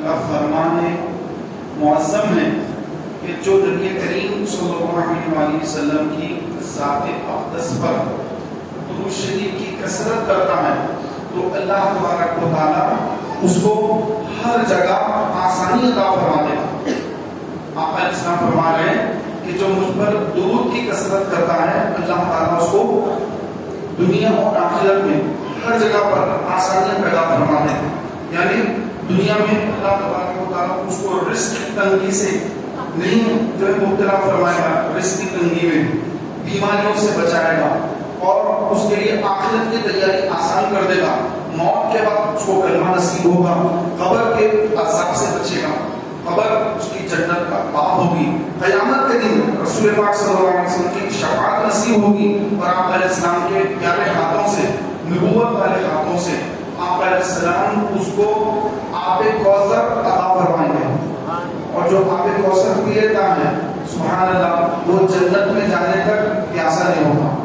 کا فرمان معظم ہے کہ جو نبی کریم صلی اللہ علیہ وسلم کی ذات اقدس پر درود شریف کی کثرت کرتا ہے تو اللہ تبارک و تعالی اس کو ہر جگہ آسانی عطا فرما دے گا۔ آپ علیہ السلام فرما رہے ہیں کہ جو مجھ پر درود کی کثرت کرتا ہے اللہ تعالیٰ اس کو دنیا اور آخرت میں ہر جگہ پر آسانیاں پیدا فرما دے گا۔ یعنی دنیا میں اللہ تبارک و تعالیٰ اس کو رزق کی تنگی سے نہیں جو ہے مبتلا فرمائے گا، رزق کی تنگی میں بیماریوں سے بچائے گا اور اس کے لیے آخرت کی تیاری آسان کر دے گا۔ موت کے بعد اس کو کلمہ نصیب ہوگا، قبر کے عذاب سے بچے گا، قبر اس کی جنت کا باغ ہوگی، قیامت کے دن رسول پاک صلی اللہ علیہ وسلم کی شفاعت نصیب ہوگی اور آپ علیہ السلام کے پیارے ہاتھوں سے، نبوت والے ہاتھوں سے آپ علیہ السلام اس کو آب کوثر عطا فرمائیں گے، اور جو آب کوثر پی لیتا ہے سبحان اللہ وہ جنت میں جانے تک پیاسا نہیں ہوگا۔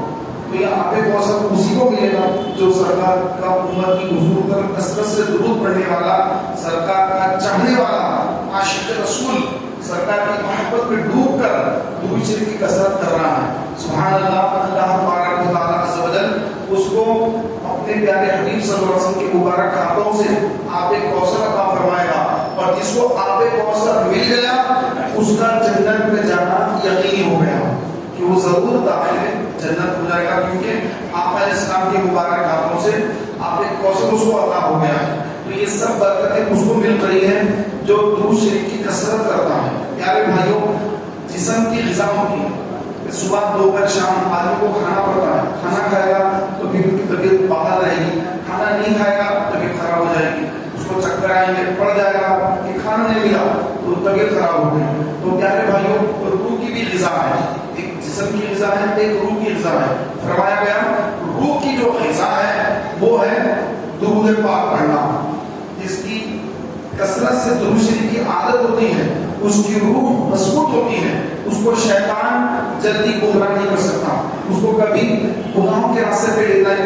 تو یہ آب کوثر اسی کو ملے گا جو سرکار کا امت کی حضور پر کثرت سے درود پڑھنے والا، سرکار کا چاہنے والا، عاشق رسول، سرکار کی محبت میں ڈوب کر درود شریف کی کثرت کر رہا ہے۔ سبحان اللہ، اللہ تبارک و تعالیٰ عز و جل اس کو اپنے پیارے حبیب صلی اللہ علیہ وسلم کے مبارک ہاتھوں سے آب کوثر عطا فرمائے گا، اور جس کو آب کوثر مل گیا اس کا جنت میں جانا یقینی ہو گیا کہ وہ ضرور داخل جنت ہو جائے گا، کیونکہ آپ علیہ السلام کے مبارک ہاتھوں سے آب کوثر اس کو عطا ہو گیا ہے۔ تو یہ سب برکتیں اس کو مل رہی ہیں جو درود شریف کی کثرت کرتا ہے۔ پیارے بھائیوں، جسم کی غذا ہوتی ہے، صبح دوپہر شام آدمی کو کھانا پڑتا ہے، کھانا کھائے گا تو پھر اس کی طبیعت باہر رہے گی، کھانا نہیں کھائے گا طبیعت خراب ہو جائے گی، اس کو چکر آئیں گے، پڑ جائے گا کہ کھانا نہیں ملا تو طبیعت خراب ہو گئی۔ تو پیارے بھائیوں، روح کی بھی غذا ہے، ایک جسم کی غذا ہے، ایک روح کی غذا ہے۔ فرمایا گیا روح کی جو غذا ہے وہ ہے درود پاک پڑھنا، جس کی کثرت سے درود شریف کی عادت ہوتی ہے اس کی روح مضبوط ہوتی ہے، اس کو شیطان جلدی گمراہ نہیں کر سکتا، اس کو کبھی گناہوں کے راستے پہ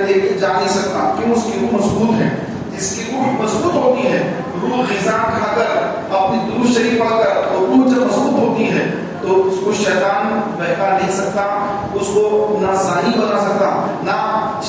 لے کے جا نہیں سکتا، کیوں؟ اس کی روح مضبوط ہے۔ جس کی روح مضبوط ہوتی ہے، روح غذا کھا کر اپنی درود شریف پڑھ کر اور روح جب مضبوط ہوتی ہے تو اس کو شیطان بہکا نہیں سکتا، اس کو نہ زانی بنا سکتا، نہ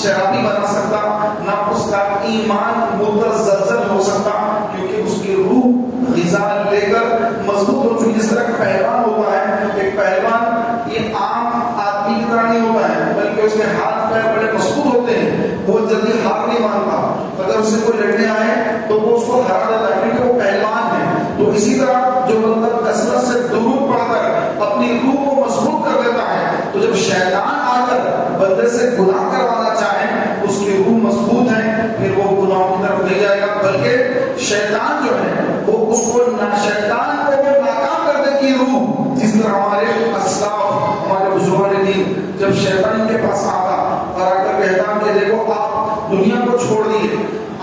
شرابی بنا سکتا، نہ اس کا ایمان متزلزل ہو سکتا، کیونکہ اس کی روح غذا لے کر مضبوط ہو چکی۔ جس طرح پہلوان ہوتا ہے، ایک پہلوان یہ عام آدمی کی طرح نہیں ہوتا ہے، بلکہ اس کے ہاتھ پیر بڑے مضبوط ہوتے ہیں، وہ جلدی ہار نہیں مانتا، اگر اس سے کوئی لڑنے آئے تو وہ اس کو ہرا دیتا ہے کیونکہ وہ پہلوان ہے۔ تو اسی طرح جو بندہ کثرت سے درود پڑھ کر اپنی روح کو مضبوط کر دیتا ہے، تو جب شیطان آ کر بندے سے گناہ کروانا چاہے اس کی روح مضبوط ہے، پھر وہ گناہوں کی طرف نہیں جائے گا، بلکہ شیطان جو ہے وہ اس کو شیطان کو وہ ناکام کر دے گی روح۔ جس طرح ہمارے اسلاف، ہمارے بزرگان دین جب شیطان کے پاس آتا اور آ کر کہتا کہ دیکھو آپ دنیا کو چھوڑ دیے،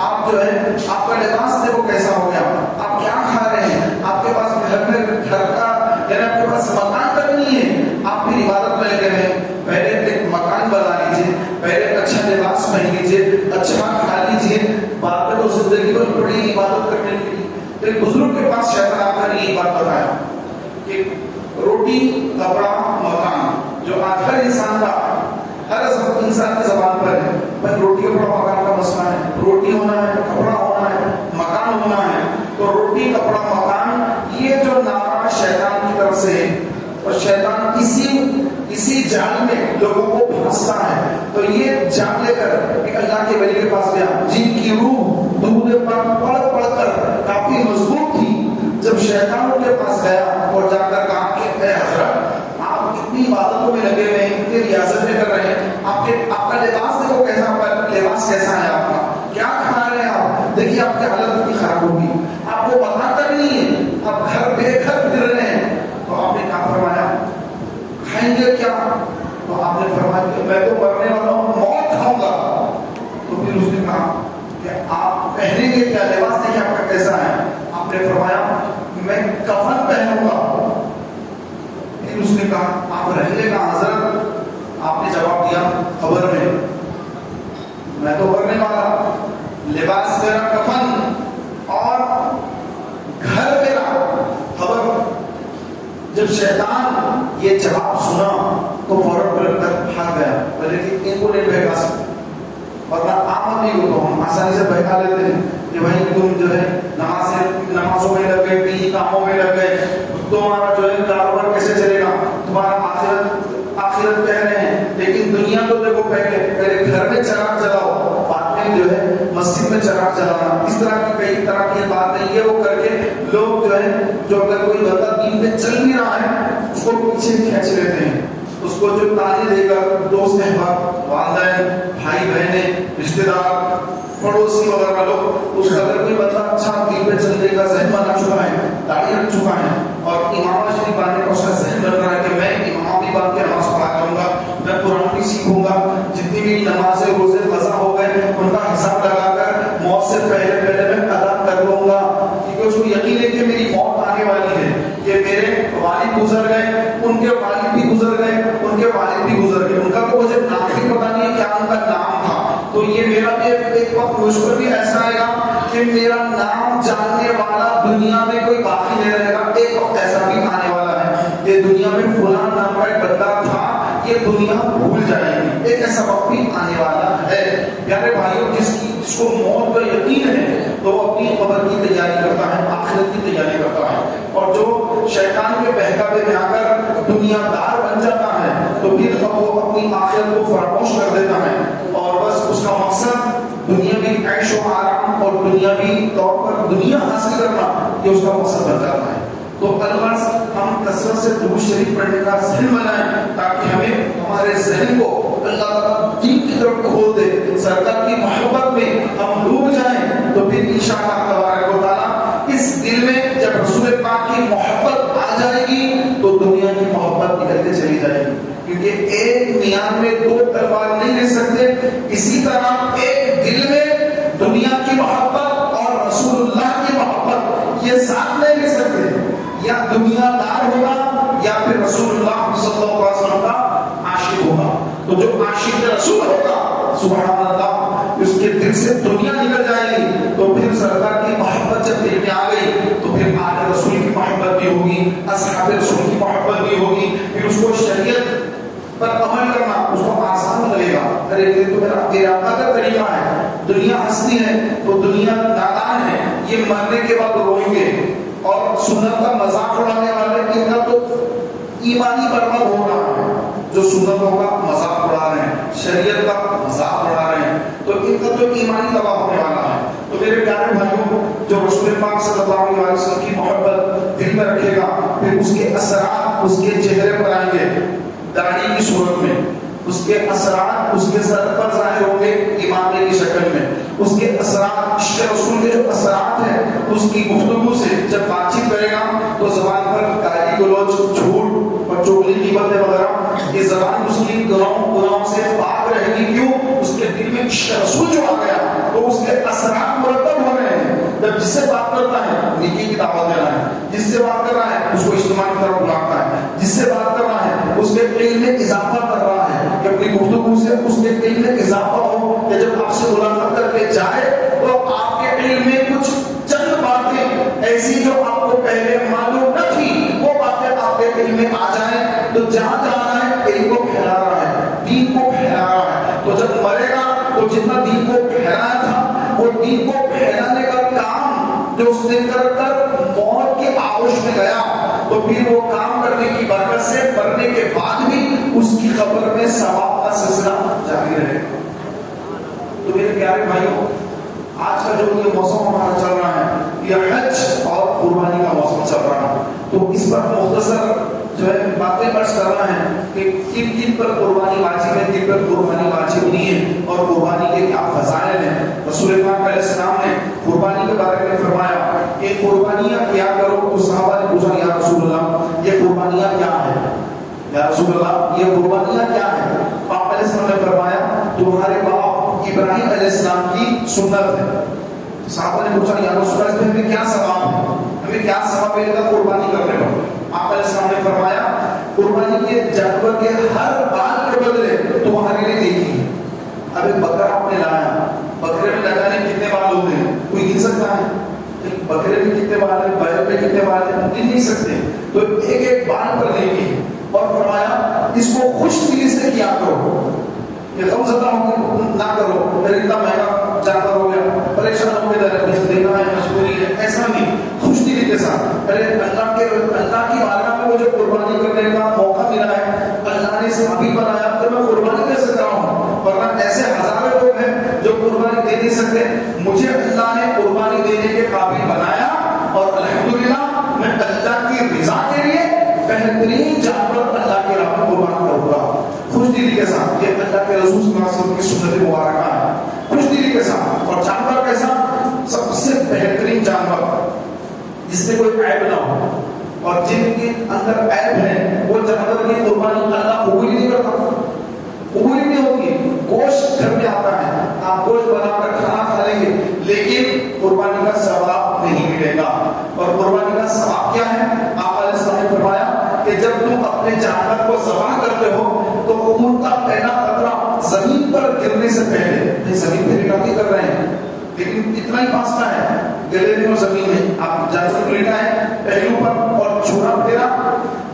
آپ جو ہے آپ کا لباس دیکھو کیسا ہو گیا، آپ کیا کھا رہے ہیں، آپ کے پاس گھر کا یعنی آپ کے پاس مکان تک نہیں ہے، آپ بھی عبادت میں لگے رہے، پہلے ایک مکان بنا لیجیے، پہلے اچھا لباس پہن لیجیے، اچھا کھا لیجیے، بعد میں تو زندگی بھر پڑی عبادت کرنے کے لیے۔ تو ایک بزرگ کے پاس شیطان آ کر یہ بات بتایا کہ روٹی کپڑا مکان جو آج ہر انسان کا، ہر انسان کی زبان پر ہے، بھائی روٹی کپڑا مکان کا مسئلہ ہے، روٹی ہونا ہے، کپڑا ہونا ہے، مکان ہونا ہے۔ تو روٹی کپڑا مکان یہ جو نعرہ شیطان کی طرف سے ہے، اور شیطان اسی جال میں لوگوں کو پھنستا ہے۔ تو یہ جان لے کر ایک اللہ کے ولی کے پاس گیا جن کی روح درود پاک پڑھ پڑھ کر کافی مضبوط تھی۔ جب شیطان ان کے پاس گیا اور جا کر کہا کہ اے حضرت آپ اتنی عبادتوں میں لگے ہوئے ہیں، اتنی ریاضتیں کر رہے ہیں، آپ کا لباس دیکھو کیسا، لباس کیسا ہے آپ کا، کیا کھا رہے ہیں آپ، دیکھیے آپ کی حالت کتنی خراب ہوگی، آپ کو پتہ تک نہیں ہے، آپ گھر بے گھر پھر رہے ہیں۔ تو آپ نے کیا فرمایا، کھائیں گے کیا؟ تو آپ نے فرمایا کہ میں تو مرنے والا ہوں، موت کھاؤں گا۔ تو پھر اس نے کہا کہ آپ پہنیں گے کیا، لباس دیکھیں آپ کا کیسا گھر میرا. خبر جب شیطان یہ جواب سنا تو فوراً پلٹ کر بھاگ گیا. بولے کہ ان کو نہیں بہکا سکتے، ورنہ آمد نہیں ہو تو ہم آسانی سے بہکا لیتے ہیں کہ بھائی تم جو ہے نمازوں میں لگ گئے، دینی کاموں میں لگ گئے، تمہارا جو ہے کاروبار کیسے چلے گا، تمہارا آخرت کہہ رہے ہیں. لیکن دنیا تو دیکھو، پہلے گھر میں چراغ جلاؤ، بعد میں جو ہے مسجد میں چراغ جلانا. اس طرح کی کئی طرح کی بات نہیں ہے وہ کر کے لوگ جو ہے، جو اگر کوئی بندہ دین پہ چل بھی رہا ہے اس کو پیچھے کھینچ لیتے ہیں. اس کو جو تعلیم دے گا دوست احباب، والدین، بھائی بہنیں، رشتے دار، پڑوسی وغیرہ لوگ، اس کا اگر کوئی بندہ اچھا دین پہ چلنے کا ذہن بنا چکا ہے، داڑھی رکھ چکا ہے اور امام شریف باندھنے کا اس کا ذہن بن رہا ہے کہ میں امام بھی باندھ کے نماز پڑھا کروں گا، میں قرآن بھی سیکھوں گا، جتنی بھی نمازیں روزے قضا ہو گئے ان کا حساب لگا کر موت سے پہلے میں ادا کر لوں گا. کیونکہ اس کو یقین ہے کہ میری موت آنے والی ہے، کہ میرے والد گزر گئے، ان کے والد بھی گزر گئے، ان کے والد بھی گزر گئے، ان کا تو مجھے نام بھی پتا نہیں ہے کیا ان کا نام تھا. تو یہ میرا بھی ایک وقت مجھ پر بھی ایسا آئے گا کہ میرا نام جاننے والا دنیا میں کوئی باقی نہیں رہے گا. ایک وقت ایسا بھی آنے والا ہے کہ دنیا میں فلاں نام کا ایک بندہ تھا، یہ دنیا بھول جائے گی. ایک ایسا وقت بھی آنے والا ہے. پیارے بھائیوں، جس کو موت کا یقین ہے تو وہ اپنی قبر کی تیاری کرتا ہے، آخرت کی تیاری کرتا ہے. اور جو شیطان کے بہکاوے میں آ کر دنیا دار بن جاتا ہے تو پھر وہ اپنی آخرت کو فراموش کر دیتا ہے اور بس اس کا مقصد دنیاوی عیش و آرام اور دنیاوی طور پر دنیا حاصل کرنا، یہ اس کا مقصد بن جاتا ہے. تو اللہ سے ہم کثرت سے درود شریف پڑھنے کا ذہن بنائیں تاکہ ہمیں ہمارے ذہن کو اللہ تعالیٰ دین کی طرف کھول دے، سرکار کی محبت میں ہم ڈوب جائیں تو پھر انشاءاللہ تبارک و تعالیٰ اس دل میں جب رسول پاک کی محبت آ جائے گی تو دنیا کی محبت نکلتے چلی جائے گی. کیونکہ ایک میان میں دو تلوار نہیں لے سکتے، اسی طرح ایک دل میں دنیا کی محبت اور رسول اللہ کی محبت یہ ساتھ نہیں لے سکتے. یا دنیا دار ہوگا یا پھر رسول اللہ صلی اللہ علیہ وسلم کا عاشق ہوگا. تو جو عاشق رسول ہوگا سبحان اللہ، اس کے دل سے دنیا نکل جائے گی. تو پھر سرکار کی محبت جب دل میں آ گئی تو پھر آل رسول کی محبت بھی ہوگی، اصحاب رسول کی محبت بھی ہوگی. پھر اس کو شریعت پر عمل کرنا اس کو آسان لگے گا. ارے یہ تو میرا آقا کا طریقہ ہے. دنیا ہستی ہے تو دنیا نادان ہے، یہ مرنے کے بعد روئیں گے. اور سنت کا مذاق اڑانے والے ان کا تو ایمانی برباد ہو رہا ہے. جو سنتوں کا مذاق اڑا رہے ہیں، شریعت کا مذاق اڑا رہے ہیں، تو ان کا تو ایمانی تباہ ہونے والا ہے. تو میرے پیارے بھائیوں، جو رسول پاک صلی اللہ علیہ وسلم کی محبت دل میں رکھے گا پھر اس کے اثرات اس کے چہرے پر آئیں گے داڑھی کی صورت میں، اس کے اثرات اس کے سر پر ظاہر ہوں گے امامے کی شکل میں. اس کے اثرات عشق رسول کے جو اثرات ہیں اس کی گفتگو سے جب بات چیت کرے گا تو زبان پر گالی گلوچ، جھوٹ اور چغلی کی باتیں وغیرہ، یہ زبان اس کی گناہوں سے پاک رہے گی. کیوں؟ اس کے دل میں عشق رسول جو آ گیا تو اس کے اثرات مرتب ہو رہے ہیں. جب جس سے بات کرتا ہے نیکی کی دعوت دے رہا ہے، جس سے بات کر رہا ہے اس کو اجتماع کی طرف بلاتا ہے، جس سے بات کر رہا ہے اس کے علم میں اضافہ کر رہا ہے کہ اپنی گفتگو سے اس کے علم میں اضافہ ہو کہ جب آپ سے ملاقات کر کے جائے تو آپ کے علم میں کچھ چند باتیں ایسی جو آپ کو پہلے معلوم نہ تھی وہ باتیں آپ کے علم میں آ جائیں. تو جہاں جا رہا ہے علم کو پھیلا رہا ہے، دین کو پھیلا رہا ہے. تو جب مرے گا تو جتنا دین کو پھیلایا تھا وہ دین کو پھیلانے کا کام جو اس نے کر موت کے آغوش میں گیا تو پھر وہ کام کرنے کی برکت سے مرنے کے بعد بھی اس کی قبر میں ثواب کا سلسلہ جاری رہے گا. تو میرے پیارے بھائیوں، آج کا جو یہ موسم ہمارا چل رہا ہے یہ حج اور قربانی کا موسم چل رہا ہے. تو اس پر مختصر جو ہے باتیں عرض کر رہا ہے کہ کن کن پر قربانی واجب ہے، کن پر قربانی واجب نہیں ہے اور قربانی کے کیا فضائل ہیں. رسول پاک علیہ السلام نے قربانی کے بارے میں فرمایا کہ قربانیاں کیا کرو. تو صحابہ نے پوچھا یا رسول اللہ یہ قربانیاں کیا ہیں؟ یا رسول اللہ یہ قربانیاں کیا ہیں؟ آپ علیہ السلام نے فرمایا تمہارے باپ ابراہیم علیہ السلام کی سنت ہے. صحابہ نے پوچھا یا رسول اللہ اس میں ہمیں کیا ثواب ہے، ہمیں کیا ثواب ملے گا قربانی کرنے پر؟ آپ علیہ السلام نے فرمایا قربانی کے جانور کے ہر بال کے بدلے تمہارے لیے دیکھی ہے. اب ایک بکرا آپ نے لایا، بکرے میں لگانے کتنے بال ہوتے ہیں کوئی گن سکتا ہے؟ بکرے میں کتنے بال ہیں، بیل دیکھنے والے گن نہیں سکتے. تو ایک ایک بال پر لے کے اور فرمایا اس کو خوش دلی سے کیا کرو, یہ غم زدہ نہ کرو. پھر اتنا مہنگا جانور ہو گیا, پریشان ہو کے دینا ہے, مجبوری ہے, ایسا نہیں. خوش دلی کے ساتھ ارے اللہ کی بارگاہ میں مجھے قربانی کرنے کا موقع ملا ہے, اللہ نے صحابی بنایا تو میں قربانی دے سکتا ہوں, ورنہ ایسے ہزاروں لوگ ہیں جو قربانی دے نہیں سکتے. مجھے اللہ نے قربانی دینے کے قابل بنایا اور الحمدللہ میں اللہ کی رضا کے لیے بہترین جانور اللہ کے راہ میں قربان کروں گا. خوش دلی کے ساتھ, یہ اللہ کے رسول صلی اللہ علیہ وسلم کی سنت مبارکہ ہے. خوش دلی کے ساتھ. اور جانور کیسا؟ سب سے بہترین جانور جس میں کوئی عیب نہ ہو, اور جن کے اندر عیب ہے وہ جانور کی قربانی اللہ قبول نہیں کرتا, قبول نہیں ہوگی. گوشت گھر میں آتا ہے, آپ گوشت بنا کر کھانا کھا لیں گے, لیکن قربانی کا ثواب نہیں ملے گا. اور قربانی کا ثواب کیا ہے؟ آپ علیہ السلام نے فرمایا کہ جب تم اپنے جانور کو ذبح کرتے ہو تو خون کا پہلا قطرہ زمین پر گرنے سے پہلے, زمین پہ نکاتی کر رہے ہیں لیکن اتنا ہی پاستا ہے, گلے میں زمین ہے, آپ جانور کو لیٹا ہے پہلو پر اور چھوڑا پھیرا,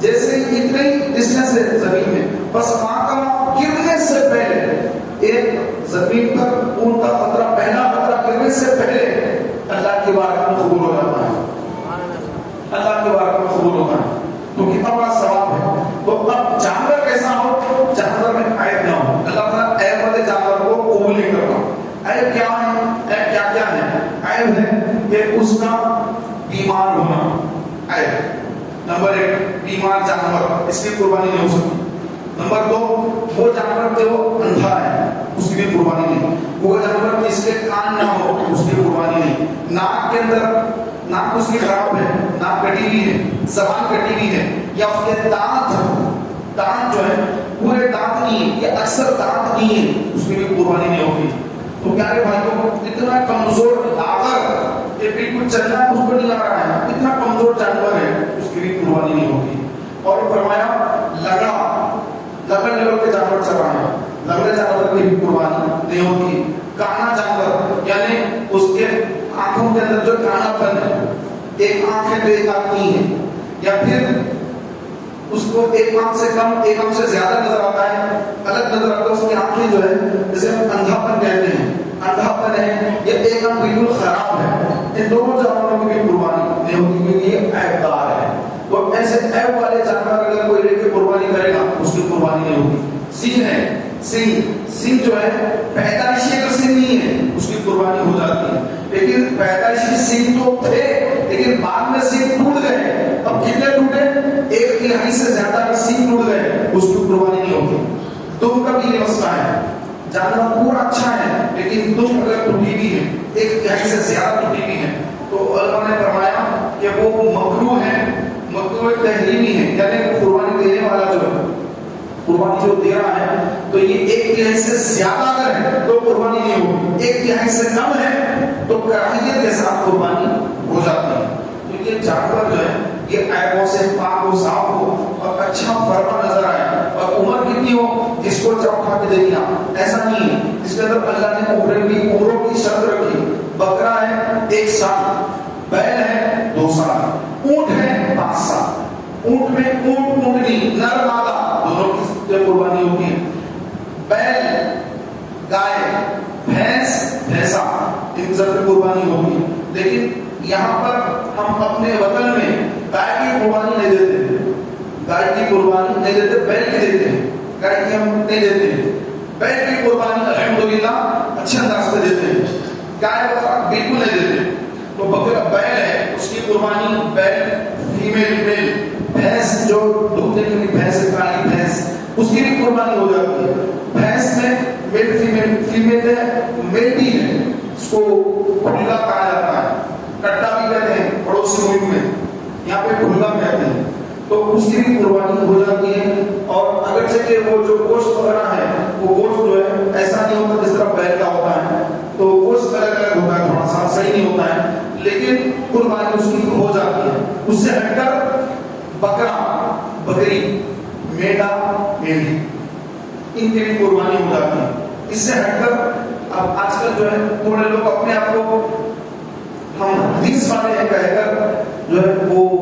جیسے اتنے ہی ڈسٹینس ہے زمین میں, بس وہاں کا گرنے سے پہلے ایک زمین پر خون کا قطرہ, پہلا قطرہ گرنے سے پہلے اللہ کی بارگاہ میں قبول ہو جاتا ہے. اللہ کی بارگاہ میں قبول ہوتا ہے. تو کتنا بڑا ثواب ہے. تو اب جانور کیسا ہو؟ جانور میں عیب نہ ہو. اللہ تعالیٰ عیب والے جانور کو قبول نہیں کرتا. عیب کیا ہے؟ عیب کیا کیا ہے؟ عیب ہے کہ اس کا بیمار ہونا. عیب نمبر 1, بیمار جانور, اس کی قربانی نہیں ہو سکتی. نمبر 2, وہ جانور جو اندھا ہے اس کی بھی قربانی نہیں. وہ جانور جس کے کان نہ ہو اس کی قربانی نہیں. ناک کے اندر ناک اس کی خراب ہے, ناک کٹی ہوئی ہے, زبان کٹی ہوئی ہے, یا اس کے دانت جو ہے پورے دانت نہیں ہے, یا اکثر دانت نہیں ہے, اس کی بھی قربانی نہیں ہوگی. تو پیارے بھائیوں, اتنا کمزور لاغر, یہ بالکل چلنا اس کو نہیں آ رہا ہے, اتنا کمزور جانور ہے, اس کی بھی قربانی نہیں ہوگی. اور فرمایا لگڑ کے جانور چل رہا ہے, لگڑے جانور کی بھی قربانی نہیں ہوگی. کانا جانور یعنی اس کے آنکھوں کے اندر جو کانا پن ہے, ایک آنکھ ہے تو ایک آنکھ نہیں ہے, یا پھر اس کو ایک آنکھ سے کم ایک آنکھ سے زیادہ نظر آتا ہے, الگ نظر آتا ہے, اس کی آنکھیں جو ہے جسے ہم اندھا پن کہتے ہیں, اندھا پن ہے, یا ایک آنکھ بالکل خراب ہے. ان دونوں جانوروں کی بھی قربانی نہیں ہوگی کیونکہ یہ عیب دار ہے. تو ایسے عیب والے جانور اگر کوئی لے کے قربانی کرے گا اس کی قربانی نہیں ہوگی. سینگ ہے, سینگ جو ہے پیدائشی اگر سینگ نہیں ہے اس کی قربانی ہو جاتی ہے, لیکن پیدائشی سینگ تو تھے لیکن بعد میں سینگ ٹوٹ گئے. اب کتنے ٹوٹے؟ 1/3 سے زیادہ اگر سینگ ٹوٹ گئے اس کی قربانی نہیں ہوگی. دم کا بھی یہ مسئلہ ہے, جانور پورا اچھا ہے لیکن دم اگر ٹوٹی بھی ہے, 1/3 سے زیادہ ٹوٹی بھی ہے, تو علماء نے فرمایا کہ وہ مکروہ ہے, مکروہ تحریمی ہے. یعنی قربانی دینے والا جو ہے, قربانی جو دے رہا ہے, تو یہ 1/3 سے زیادہ اگر ہے تو قربانی نہیں ہوگی, 1/3 سے کم ہے تو کراہیت کے ساتھ قربانی ہو جاتی ہے. تو یہ جانور جو ہے یہ عیبوں سے پاک و صاف ہو اور اچھا فرما نظر آئے, اور عمر کتنی ہو جس کو چاہو اٹھا کے دے دیا, ایسا نہیں ہے. اس کے اندر اللہ نے عمروں کی شرط رکھی. بکرا ہے 1 سال, بیل ہے 2 سال, اونٹ ہے 5 سال. اونٹ میں اونٹنی نر مادہ دونوں کی قربانی ہوتی ہے. بیل, گائے, بھینسا, ان سب کی قربانی ہوتی ہے. لیکن یہاں پر ہم اپنے وطن میں گائے کی قربانی نہیں دیتے, گائے کی قربانی نہیں دیتے, بیل کی دیتے ہیں. گائے کی ہم نہیں دیتے ہیں. بیل کی قربانی الحمدللہ اچھے انداز سے دیتے ہیں, گائے بکرا بالکل نہیں دیتے. تو بکرا بیل ہے اس کی قربانی, بیل فیمیل میل, بھینس جو دودھ دینے والی بھینس ہے, کالی بھینس, اس کی بھی قربانی ہو جاتی ہے. بھینس میں میل فیمیل ہے, میل بھی ہے, اس کو کھلگا کہا جاتا ہے, کٹا بھی کہتے ہیں پڑوسی ملک میں, یہاں پہ کھلگا کہتے ہیں. تو اس کی بھی قربانی ہو جاتی ہے. اور اگرچہ کہ وہ جو گوشت وغیرہ ہے وہ گوشت جو ہے ایسا نہیں ہوتا جس طرح بیل کا ہوتا ہے, تو گوشت الگ الگ ہوتا ہے, تھوڑا سا صحیح نہیں ہوتا ہے, لیکن قربانی اس کی ہو جاتی ہے. اس سے ہٹ کر بکرا, بکری, میڈا, میڈی, ان کی بھی قربانی ہو جاتی ہے. اس سے ہٹ کر اب آج کل جو ہے تھوڑے لوگ اپنے آپ کو ہم حدیث والے کہہ کر جو ہے وہ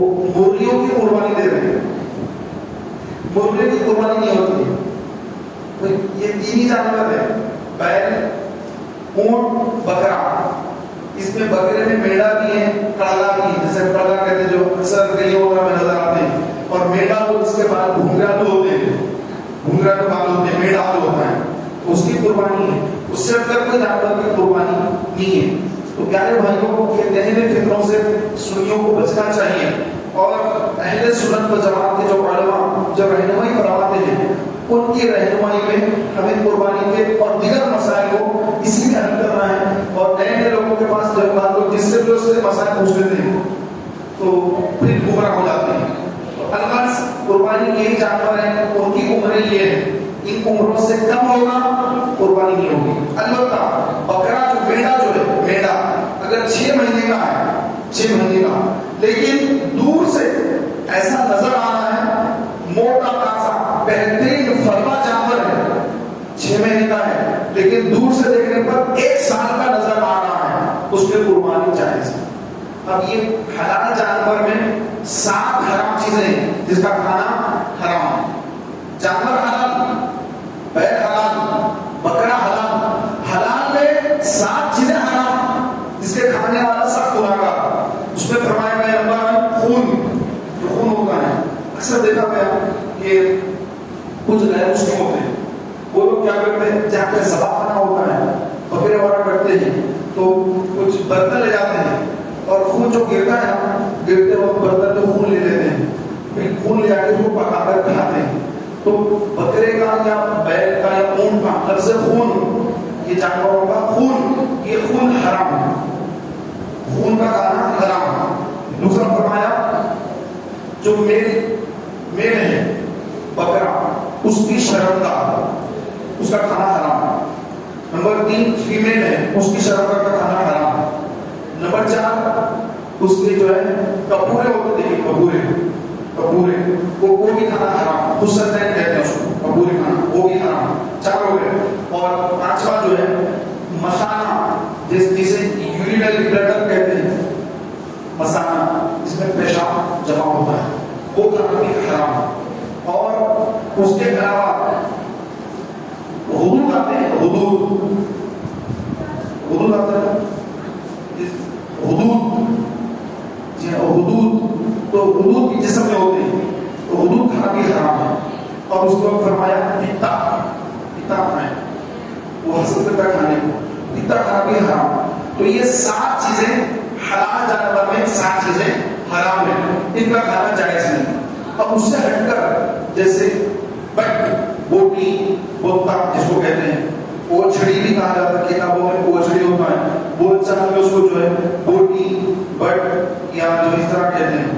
مرغے کی قربانی نہیں ہوتی ہے. یہ تین ہی جانور ہے، بیل، اونٹ، بکرا. اس میں بکرے میں میڑا بھی ہے، کڑلا بھی ہے، جیسے کڑلا کہتے ہیں جو اکثر گلیوں وغیرہ میں نظر آتے ہیں. اور میڑا تو اس کے بعد گھنگرالو ہوتے ہیں، گھنگرالو بال ہوتے ہیں، میڑا جو ہوتا ہے اس کی قربانی ہے. اس سے اگر کوئی جانور کی قربانی نہیں ہے. تو پیارے بھائیوں کو ذہنی فطروں سے سنیوں کو بچنا چاہیے. اور اہل سنت و جماعت کے جو علماء جو رہنمائی فرماتے ہیں ان کی رہنمائی میں ہمیں قربانی کے اور دیگر مسائل کو اسی میں حل کرنا ہے. اور نئے نئے لوگوں کے پاس جب بات لوگ جس سے بھی اس سے مسائل پوچھ لیتے ہیں تو پھر گمراہ ہو جاتے ہیں. الغرض قربانی یہی جانور ہیں، ان کی عمریں یہ ہے، ان عمروں سے کم ہوگا قربانی نہیں ہوگی. البتہ بکرا جو میڑا جو ہے، میڑا اگر 6 مہینے کا ہے، 6 مہینے کا، لیکن دور سے ایسا نظر آ رہا ہے موٹا تازہ بہترین فرما جانور ہے، 6 مہینے کا ہے، لیکن دور سے دیکھنے پر 1 سال کا نظر آ رہا ہے، اس میں قربانی جائز ہے. اب یہ حلال جانور میں 7 حرام چیزیں ہیں جس کا کھانا حرام ہے. جانور حلال، بیل حلال، بکرا حلال. حلال میں 7 چیزیں حرام جس کے کھانے والا سخت گناہگار. اس میں فرمایا گیا نمبر خون، جو خون ہوتا ہے. اکثر دیکھا گیا کہ کچھ غیر مسلم ہوتے ہیں، وہ لوگ کیا کرتے ہیں جہاں پہ ذبح خانہ ہوتا ہے بکرے وغیرہ کرتے ہیں تو کچھ برتن لے جاتے ہیں اور خون جو گرتا ہے نا، گرتے وقت برتن تو خون لے لیتے ہیں، پھر خون لے جا کے اس کو پکا کر کھاتے ہیں. تو بکرے کا یا بیل کا یا اونٹ کا لفظ خون، یہ جانوروں کا خون، یہ خون حرام ہے، خون کا کھانا حرام ہے. دوسرا فرمایا جو میل ہے بکرا، اس کی شرمگاہ، اس کا کھانا حرام ہے. نمبر 3 فیمیل ہے، اس کی شرمگاہ کا کھانا حرام ہے. نمبر 4 اس کے جو ہے کپورے ہوتے ہیں، کپورے وہ بھی کھانا حرام. حسنین کہتے ہیں اس کو، کپورے کھانا وہ بھی حرام. 4 ہو گئے. اور 5واں جو ہے مثانہ، جسے یورینل بلیڈر کہتے ہیں، مثانہ اس میں پیشاب جمع ہوتا ہے، وہ کھانا بھی حرام ہے. اور اس کے علاوہ حدود آتے ہیں، حدود آتا ہے، حدود، جی حدود، تو حدود بھی جسم میں ہوتے ہیں تو حدود کھانا بھی حرام ہے. اور اس کو فرمایا پتا ہے وہ حسد کرتا کھانے کو، پتا کھانا بھی حرام. تو یہ 7 چیزیں حلال جانور میں 7 چیزیں حرام ہیں، ان کا کھانا جائز نہیں. اب اس سے ہٹ کر جیسے بٹ، بوٹی، بوتا جس کو کہتے ہیں، اوچھڑی بھی کہا جاتا ہے، کتابوں میں اوچھڑی ہوتا ہے، بول چال میں اس کو جو ہے بوٹی، بٹ یا جو اس طرح کہتے ہیں.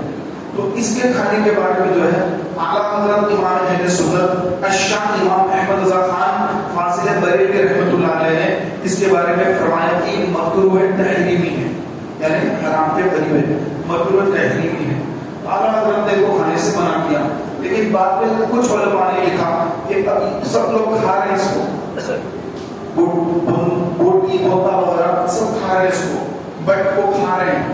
تو اس کے کھانے کے بارے میں جو ہے اعلیٰ حضرت امام اہل سنت الشاہ امام احمد رضا خان فاضل بریلوی رحمۃ اللہ علیہ نے اس کے بارے میں فرمایا کہ مکروہ تحریمی ہے، یعنی حرام کے قریب ہے، مکروہ تحریمی ہے. اعلیٰ حضرت نے کو کھانے سے منع کیا، لیکن بعد میں کچھ علماء نے لکھا کہ سب لوگ کھا رہے ہیں اس کو، بوٹی، بوتا وغیرہ سب کھا رہے ہیں اس کو، بٹ کو کھا رہے ہیں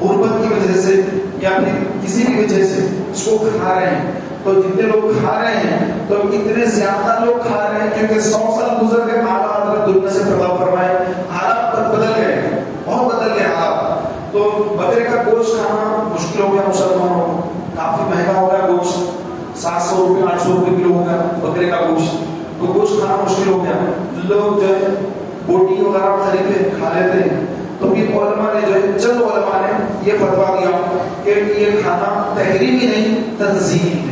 غربت کی وجہ سے یا پھر کسی بھی وجہ سے اس کو کھا رہے ہیں. تو جتنے لوگ کھا رہے ہیں تو اتنے زیادہ لوگ کھا رہے ہیں کیونکہ 100 سال گزر گئے، اعلیٰ حضرت دنیا سے خطاب فرمائے، حالات بدل گئے، بہت بدل گئے حالات. تو بکرے کا گوشت کھانا مشکل ہو گیا مسلمانوں کو، کافی مہنگا ہو گیا گوشت، 700 روپے 800 روپے کلو ہو گیا بکرے کا گوشت. تو گوشت کھانا مشکل ہو گیا، لوگ جو ہے بوٹی وغیرہ خریدتے کھا لیتے ہیں. تو پھر علماء نے جو ہے چند علماء نے یہ فتویٰ دیا کہ یہ کھانا تحریمی نہیں تنزیہی ہے.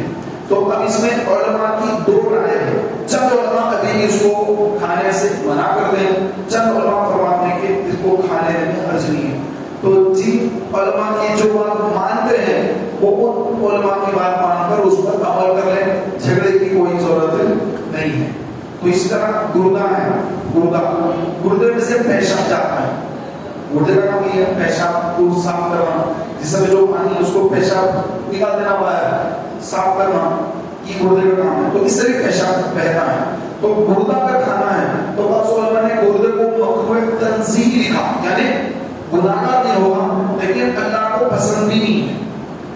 تو اب اس میں علماء کی 2 رائے ہیں. چند علماء ابھی اس کو کھانے سے منع کر دیں، چند علماء فرماتے ہیں کہ اس کو کھانے میں حرج نہیں ہے. تو جن علماء کی جو بات مانتے ہیں وہ ان علماء کی بات مان کر اس پر عمل کر لیں، جھگڑے کی کوئی ضرورت نہیں ہے. تو اس طرح گردہ ہے، گردے میں سے پیشاب جاتا ہے، گردے کا کام یہ ہے پیشاب کو صاف کرنا، جس میں جو پانی اس کو پیشاب نکال دینا، باہر صاف کرنا، یہ گردے کا کام ہے. تو اس طرح پیشاب بہتا ہے. تو گردہ کا کھانا ہے تو بعض علماء نے گردے کو مکروہ تنزیہی لکھا، یعنی گناہگار نہیں ہوگا لیکن اللہ کو پسند بھی نہیں ہے.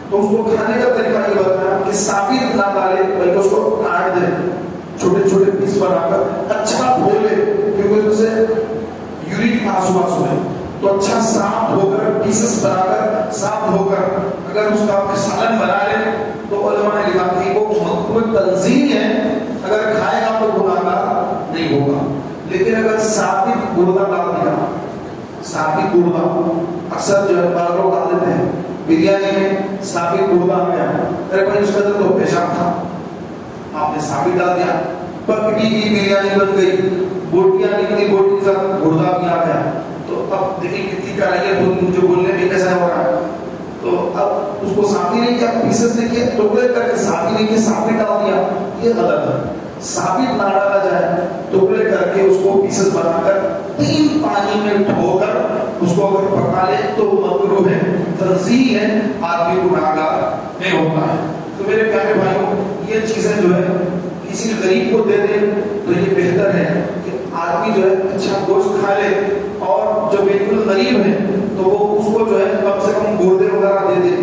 تو اس کو کھانے کا طریقہ یہ بتایا کہ ثابت نہ ڈالے بلکہ اس کو تو اچھا صاف دھو کر پیسز بنا کر صاف دھو کر اگر اس کا سالن بنا لے تو علماء نے لکھا کہ وہ مقبول تنظیم ہے، اگر کھائے گا تو گناہ گار نہیں ہوگا. لیکن اگر ثابت گردہ ڈال دیا، ثابت گردہ اکثر جو ہے بعض لوگ ڈال دیتے ہیں بریانی میں ثابت گردہ آ گیا، ارے بھائی اس کا تو پیشاب تھا، آپ نے ثابت ڈال دیا، پکی کی بریانی بن گئی، بوٹیاں نکلی، بوٹی کے ساتھ گردہ بھی آ گیا. تو اب دیکھیں کتنی پیاری ہے، مجھے بولنے میں کیسا ہو رہا ہے. تو اب اس کو صافی نہیں کیا، پیسز نے کیا ٹکڑے کر کے، صافی نہیں کیا ثابت ڈال دیا، یہ غلط ہے. ثابت نہ ڈالا جائے، ٹکڑے کر کے اس کو پیسز بنا کر 3 پانی میں دھو کر اس کو اگر پکا لے تو مکروہ ہے، تنزیہ ہے، آدمی گناہ گار نہیں ہوتا ہے. تو میرے پیارے بھائیوں، یہ چیزیں جو ہے کسی غریب کو دے دیں تو یہ بہتر ہے کہ آدمی جو ہے اچھا گوشت کھا لے، اور جو بالکل غریب ہے تو وہ اس کو جو ہے کم سے کم گردے وغیرہ دے دے،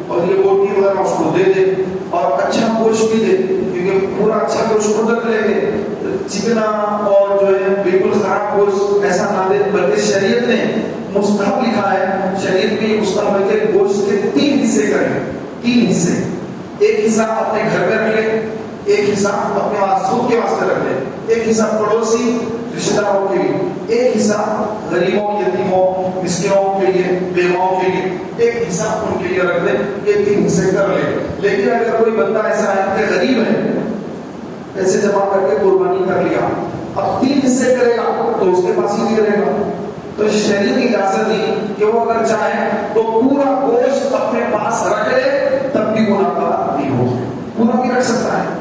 اور یہ بوٹی وغیرہ اس کو دے دے، اور اچھا گوشت بھی دے، کیونکہ پورا اچھا گوشت خود رکھ لیں گے، چکنا اور جو ہے بالکل خراب گوشت ایسا نہ دے. بلکہ شریعت نے مستحب لکھا ہے، شریعت میں مستحب ہے کہ گوشت کے 3 حصے کریں، 3 حصے. ایک حصہ اپنے گھر میں رکھ لیں، ایک حصہ اپنے خود کے واسطے رکھ لیں، ایک حصہ پڑوسی رشتہ داروں کے لیے، ایک حصہ غریبوں، یتیموں، مسکینوں کے لیے، بیواؤں کے لیے، ایک حصہ ان کے لیے رکھ دیں. یہ 3 حصے کر لیں. لیکن اگر کوئی بندہ ایسا ہے کہ غریب ہے، پیسے جمع کر کے قربانی کر لیا، اب 3 حصے کرے گا تو اس کے پاس ہی نہیں رہے گا. تو شریعت کی اجازت دی کہ وہ اگر چاہے تو پورا گوشت اپنے پاس رکھ لے، تب بھی گناہ گار نہیں ہو. پورا بھی رکھ سکتا ہے،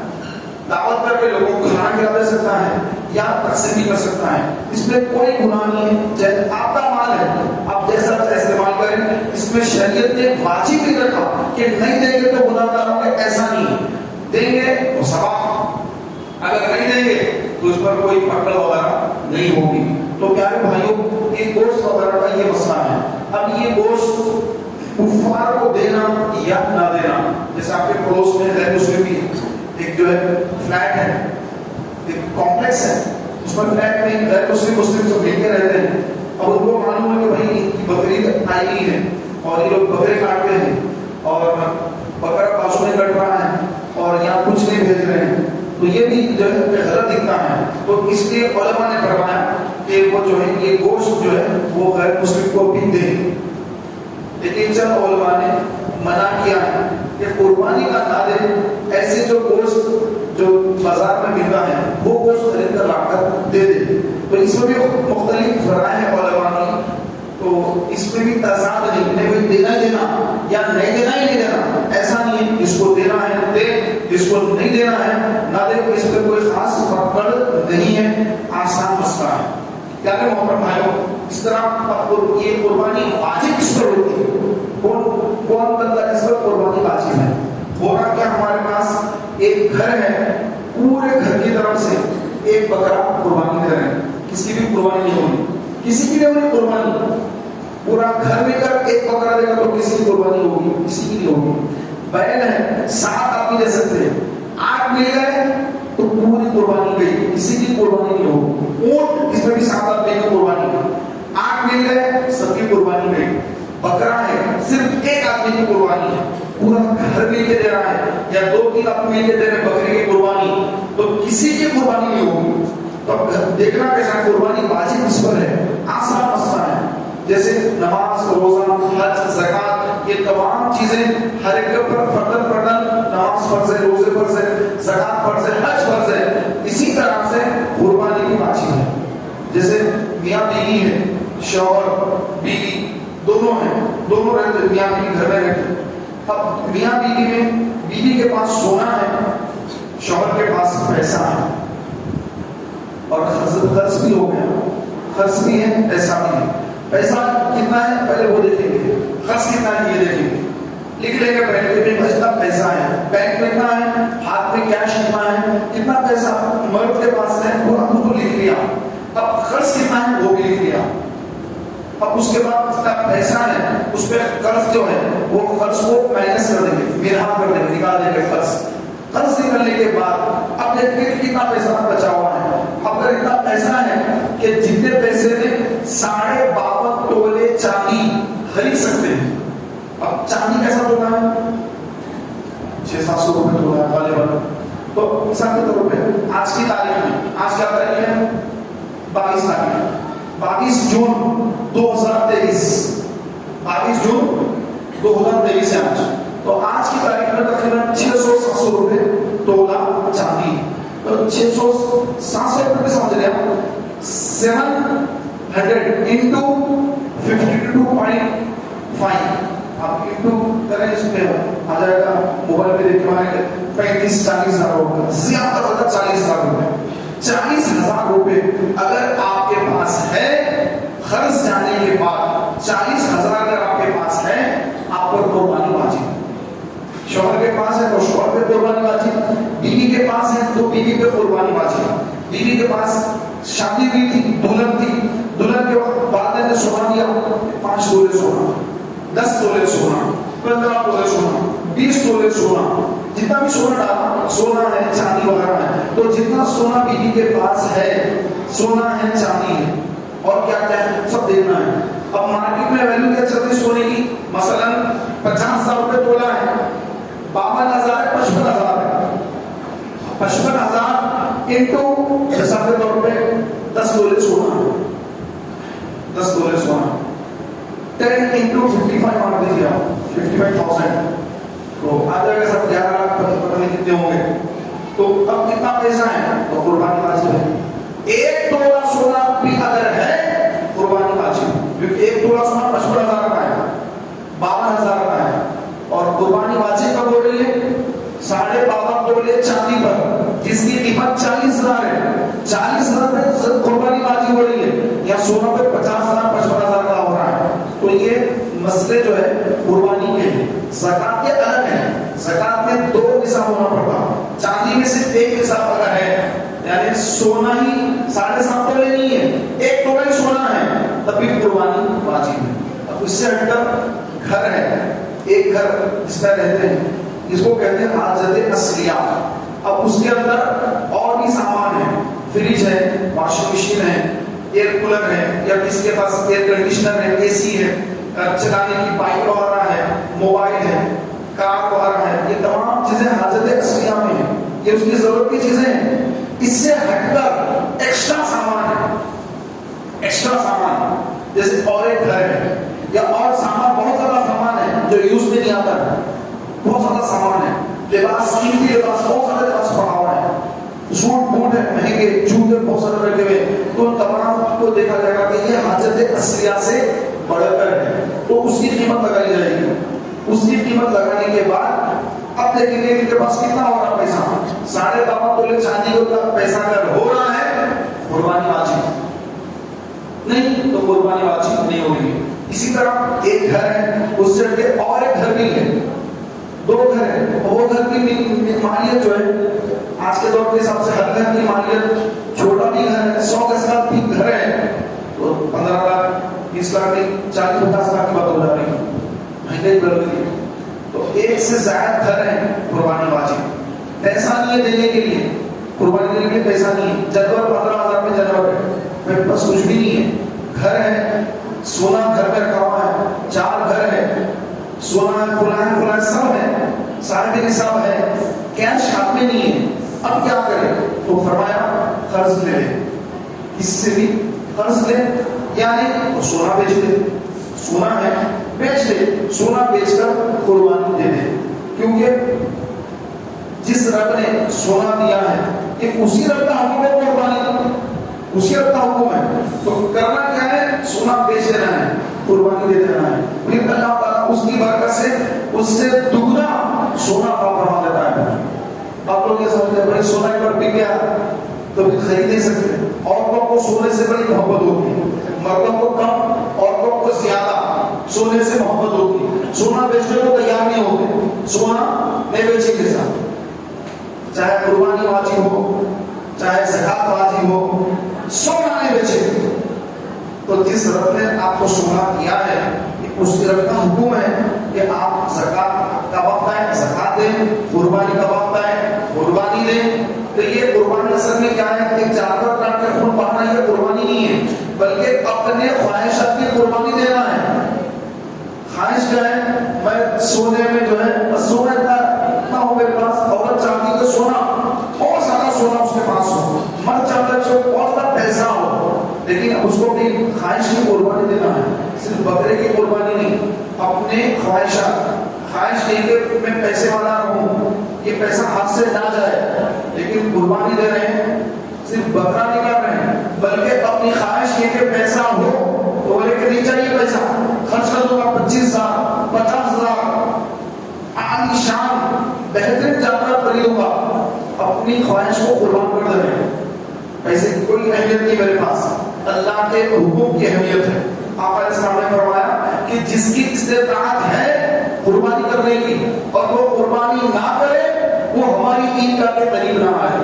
دعوت کر کے لوگوں کو کھانا کھلا دے سکتا ہے، یا تقسیم بھی کر سکتا ہے. اس میں کوئی گناہ نہیں ہے. جیسے آپ کا مال ہے، آپ جیسا استعمال کریں. اس میں شریعت نے واجب نہیں رکھا کہ نہیں دیں گے تو گناہ گار ہوں گے، ایسا نہیں. دیں گے تو ثواب، اگر نہیں دیں گے تو اس پر کوئی پکڑ وغیرہ نہیں ہوگی. تو پیارے بھائیوں، یہ گوشت وغیرہ کا یہ مسئلہ ہے. اب یہ گوشت کفار کو دینا یا نہ دینا، جیسے آپ کے پڑوس میں غیر مسلم بھی ایک جو ہے فلیٹ ہے، ایک کمپلیکس ہے، اس پر فلیٹ میں غیر مسلم سب مل کے رہتے ہیں. اب ان کو معلوم ہے کہ بھائی ان کی بقرعید آئی ہوئی ہے اور یہ لوگ بکرے کاٹتے ہیں، اور بکرا پاسوں میں کٹ رہا ہے اور یہاں کچھ نہیں بھیج رہے ہیں، تو یہ بھی جو ہے غلط دکھتا ہے. تو اس لیے علماء نے فرمایا کہ وہ جو ہے یہ گوشت جو ہے وہ غیر مسلم کو بھی دیں. لیکن چند علماء نے منع کیا ہے کہ قربانی کا نہ دے، ایسے جو گوشت جو بازار میں ملتا ہے وہ گوشت خرید کر لا کر دے دے. تو اس میں بھی مختلف رائے ہیں علماء کی. تو اس میں بھی تضاد نہیں ہے، دینا ہی دینا یا نہیں دینا ہی نہیں دینا، ایسا نہیں ہے. جس کو دینا ہے دے، جس کو نہیں دینا ہے نہ دے. اس میں کوئی خاص پکڑ نہیں ہے، آسان مسئلہ ہے. پیارے محترم بھائیوں، اس طرح یہ قربانی واجب کس پر ہوتی ہے؟ کون بندہ اس پر قربانی واجب ہے؟ ہو رہا کیا، ہمارے پاس ایک گھر ہے، پورے گھر کی طرف سے ایک بکرا قربانی دے رہے ہیں، کسی کی بھی قربانی نہیں ہوگی، کسی کی نہیں ہوگی قربانی. پورا گھر مل کر ایک بکرا دے گا تو کسی کی قربانی ہوگی، کسی کی نہیں ہوگی. بیل ہے، 7 آدمی دے سکتے ہیں، 8 مل گئے تو پوری قربانی گئی، کسی کی قربانی نہیں ہوگی. اونٹ، اس میں بھی 7 آدمی کی قربانی گئی، 8 مل گئے سب کی قربانی گئی. بکرا ہے، صرف 1 آدمی کی قربانی ہے، پورا گھر مل کے دے رہا ہے، یا 2-3 آدمی مل کے دے رہے بکرے کی قربانی، تو کسی کی قربانی نہیں ہوگی. تو دیکھنا کیسا قربانی واجب اس پر ہے، آسان مسئلہ ہے. جیسے نماز، روزہ، حج، زکات، یہ تمام چیزیں ہر ایک پر فردن فردن، نماز فرض ہے، روزے فرض ہے، زکات فرض ہے، حج فرض ہے. اسی طرح سے قربانی بھی واجب ہے. جیسے میاں بیوی ہے، شوہر بیوی دونوں ہیں، دونوں رہتے، میاں بیوی گھر میں رہتے. اب میاں بیوی میں بیوی کے پاس سونا ہے، شوہر کے پاس پیسہ ہے، اور خرچ بھی ہو گیا، خرچ بھی ہے، پیسہ بھی ہے. پیسہ کتنا ہے پہلے وہ دیکھیں گے، خرچ کتنا ہے یہ دیکھیں گے. لکھ لیں گے بینک میں کتنا پیسہ ہے، بینک میں کتنا ہے، ہاتھ میں کیش کتنا ہے، کتنا پیسہ مرد کے پاس ہے، وہ ہم کو لکھ لیا. اب خرچ کتنا ہے وہ بھی لکھ لیا. اب اس کے بعد جتنا پیسہ ہے اس پہ قرض جو ہے وہ قرض کو مائنس کر دیں گے، منہا کر دیں گے، نکال دیں گے قرض نکلنے کے بعد اب دیکھیں گے کتنا پیسہ بچا ہوا ہے. اگر اتنا پیسہ ہے کہ جتنے پیسے میں 52.5 تولے اب چاندی کیسا تولہ ہے؟ 600-700 روپے تولہ ہے غالباً. تو مثال کے طور پہ آج کی تاریخ میں، آج کیا تاریخ ہے؟ 22 تاریخ، 22 جون 2023، 22 جون 2023 ہے آج. تو آج کی تاریخ میں تقریباً 600-700 روپے تولہ چاندی. تو 600-700 روپے پہ سمجھ رہے ہیں 700 into 52.5 آپ انٹو کریں، اس پہ آ جائے گا موبائل پہ دیکھ کے 35-40 ہزار روپے، زیادہ سے زیادہ 40 ہزار روپے. 40 ہزار روپے اگر آپ کے پاس ہے خرچ جانے کے بعد، 40 ہزار اگر آپ کے پاس ہے، آپ پر قربانی واجب. شوہر کے پاس ہے تو شوہر پہ قربانی واجب، بیوی کے پاس ہے تو بیوی پہ قربانی واجب. بیوی کے پاس شادی ہوئی تھی، دلہن تھی، دلہن کے بعد نے سونا دیا، 5 تولے سونا، 10 تولے سونا، 15 تولے سونا، 20 تولے سونا، جتنا بھی سونا ڈالا، سونا ہے چاندی وغیرہ ہے. تو جتنا سونا بیوی کے پاس ہے، سونا ہے چاندی ہے، اور کیا کیا ہے سب دیکھنا ہے. اب مارکیٹ میں ویلیو کیا چل رہی ہے سونے کی؟ مثلا 50,000 روپے تولہ ہے، 52,000 ہے، 55,000 ہے. 55,000 انٹو حساب کے طور پہ 10 تولے سونا، 10 تولے سونا 10 into 55 مان دیجیے آپ 55,000 تو آ جائے گا سب 11 لاکھ پتہ نہیں کتنے ہوں گے. تو اب کتنا پیسہ ہے تو قربانی واجب ہے. 1 تولہ سونا بھی اگر ہے قربانی واجب، کیونکہ 1 تولہ سونا 55,000 کا ہے، 52,000 کا ہے. اور قربانی واجب کب ہو رہی ہے؟ 52.5 تولے چاندی پر جس کی قیمت 40,000 ہے، 40,000 پہ قربانی واجب ہو رہی ہے، یا سونا پہ 50,000 55,000 کا ہو رہا ہے. تو یہ مسئلے جو ہے قربانی کے ہیں. زکات کے الگ ہیں، زکات میں 2 نصاب ہونا پڑتا. چاندی میں صرف 1 نصاب اگر ہے، یعنی سونا ہی 7.5 تولے نہیں ہے، 1 تولہ ہی سونا ہے، تب بھی قربانی واجب ہے. اب اس سے ہٹ کر گھر ہے، ایک گھر جس میں رہتے ہیں، اس کو کہتے ہیں حاجت اصلیہ. اب اس کے اندر اور بھی سامان ہے، فریج ہے، واشنگ مشین ہے، ایئر کولر ہے، یا کسی کے پاس ایئر کنڈیشنر ہے، اے سی ہے، چلانے کی بائک وغیرہ ہے، موبائل ہے، کار وغیرہ ہے. یہ تمام چیزیں حاجت اصلیہ میں ہیں، یہ اس کی ضرورت کی چیزیں ہیں. اس سے ہٹ کر ایکسٹرا سامان ہے، ایکسٹرا سامان جیسے اور ایک گھر ہے، یا اور سامان، بہت زیادہ سامان ہے جو یوز میں نہیں آتا ہے، بہت زیادہ سامان ہے، لباس، قیمتی لباس، بہت سارے لباس پڑا ہوا ہے، سوٹ بوٹ ہے مہنگے، جوتے بہت سارے رکھے ہوئے. تو تمام کو دیکھا جائے گا کہ یہ حاجت اصلیہ سے بڑھ کر ہے، تو اس کی قیمت لگائی جائے گی. اس کی قیمت لگانے کے بعد اب دیکھیں گے ان کے پاس کتنا ہو رہا پیسہ. 52.5 تولے چاندی کا پیسہ اگر ہو رہا ہے قربانی واجب نہیں، تو قربانی واجب نہیں ہوگی. اسی طرح ایک گھر ہے، اس سے ہٹ کے اور ایک گھر بھی ہے، 2 گھر ہے، وہ گھر کی مالیت جو ہے آج کے دور کے حساب سے ہر گھر کی مالیت، چھوٹا بھی گھر ہے، 100 گز کا بھی گھر ہے تو 15 لاکھ 20 لاکھ 40-50 لاکھ کی بات ہو جا رہی ہے، مہنگائی بڑھ رہی ہے. تو ایک سے زائد گھر ہے قربانی واجب. پیسہ نہیں ہے دینے کے لیے، قربانی دینے کے لیے پیسہ نہیں ہے. جانور 15,000 میں جانور ہے، میرے پاس کچھ بھی نہیں ہے، گھر ہے، سونا گھر میں رکھا ہوا ہے، 4 گھر ہے، سونا فلان سب ہے، صاحب نصاب ہے، کیش ہاتھ میں نہیں ہے. اب کیا کرے؟ تو فرمایا قرض لے لے، کس سے بھی قرض لے، یعنی سونا بیچ دے، سونا ہے بیچ دے، سونا بیچ کر قربانی دے دے. کیونکہ جس رب نے سونا دیا ہے یہ اسی رب کا حکم ہے، قربانی اسی رب کا حکم ہے. تو کرنا کیا ہے؟ سونا بیچ دینا ہے، قربانی دے دینا ہے. پھر اللہ تعالیٰ اس کی برکت سے اس سے دگنا سونا کا فرما دیتا ہے. آپ لوگ یہ سمجھتے ہیں بھائی سونا ایک بار بک گیا تو پھر خرید نہیں سکتے. عورتوں کو سونے سے بڑی محبت ہوتی ہے، مردوں کو کم، عورتوں کو زیادہ سونے سے محبت ہوتی ہے. سونا بیچنے کو تیار نہیں ہوتے، سونا نہیں بیچیں گے ساتھ، چاہے قربانی واجب ہو، چاہے زکات واجب ہو، سونا نہیں بیچے. تو جس رب نے آپ کو سونا دیا ہے اس رب کا حکم ہے کہ آپ زکات کا وقت ہے زکات دیں، قربانی کا وقت ہے قربانی دیں. تو یہ قربانی اصل میں کیا ہے کہ جانور کاٹ کے خون بہانا یہ قربانی نہیں ہے، بلکہ اپنے خواہشات کی قربانی دینا ہے. خواہش کیا ہے؟ میں سونے میں جو ہے سونا اتنا ہو میرے پاس، عورت چاہتی تو سونا بہت زیادہ سونا اس کے پاس ہو، مرد چاہتا ہے اس کو بہت زیادہ پیسہ ہو، لیکن اس کو اپنی خواہش کی قربانی دینا ہے، صرف بکرے کی قربانی نہیں، اپنے خواہش نہیں کہ میں پیسے والا ہوں، یہ پیسہ ہاتھ سے نہ جائے، لیکن قربانی دے رہے ہیں، صرف بکرا نہیں کر رہے ہیں، بلکہ اپنی خواہش یہ کہ پیسہ ہو تو بولے کہ نہیں چاہیے پیسہ، خرچ کر دوں گا 25,000 50,000 عالی شان بہترین جانور خریدوں گا، اپنی خواہش کو قربان کر دے رہے ہیں۔ پیسے کی کوئی اہمیت نہیں میرے پاس، اللہ کے حکم کی اہمیت ہے۔ آقا علیہ السلام نے فرمایا کہ جس کی استطاعت ہے قربانی کرنے کی اور وہ قربانی نہ کرے وہ ہماری عیدگاہ کے قریب نہ آئے،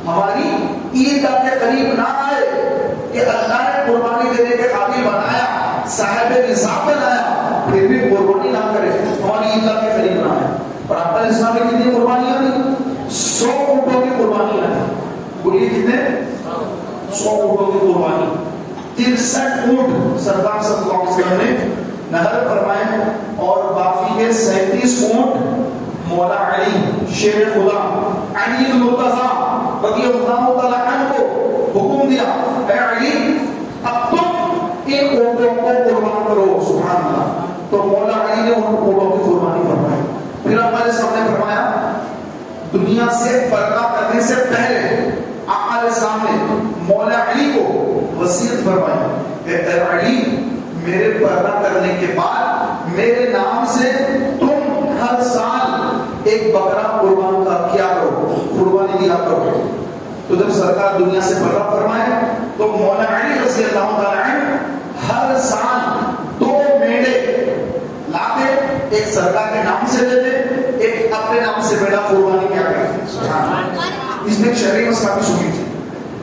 ہماری عیدگاہ کے قریب نہ آئے، کہ اللہ نے قربانی دینے کے قابل بنایا، صاحب نصاب بنایا، پھر بھی قربانی نہ کرے، ہماری عیدگاہ کے قریب نہ آئے۔ اور آقا علیہ السلام نے کتنی قربانیاں دی؟ 100 اونٹوں کی قربانی ہے، بولیے کتنے؟ 100 اونٹوں کی قربانی، 63 اونٹ سرکار صلی اللہ علیہ وسلم نے نہر فرمائے، اور باقی کے 37 اونٹ مولا علی شیر خدا علی المرتضیٰ رضی اللہ تعالیٰ عنہ کو حکم دیا، اے علی اب تم ان اونٹوں کو قربان کرو، سبحان اللہ۔ تو مولا علی نے ان اونٹوں کی قربانی فرمائی۔ پھر ہمارے سامنے فرمایا دنیا سے پردہ کرنے سے پہلے آقا علیہ السلام نے مولا علی کو وصیت فرمائی کہ اے علی میرے پردہ کرنے کے بعد میرے نام سے تم ہر سال ایک بکرا قربان کیا کرو، قربانی دیا کرو۔ تو جب سرکار دنیا سے پردہ فرمائے تو مولا علی رضی اللہ تعالیٰ عنہ ہر سال 2 میڑے لاتے، ایک سرکار کے نام سے دیتے، ایک اپنے نام سے میڑا قربانی کیا کرتے۔ اس میں ایک شرعی مسئلہ بھی سنی تھی،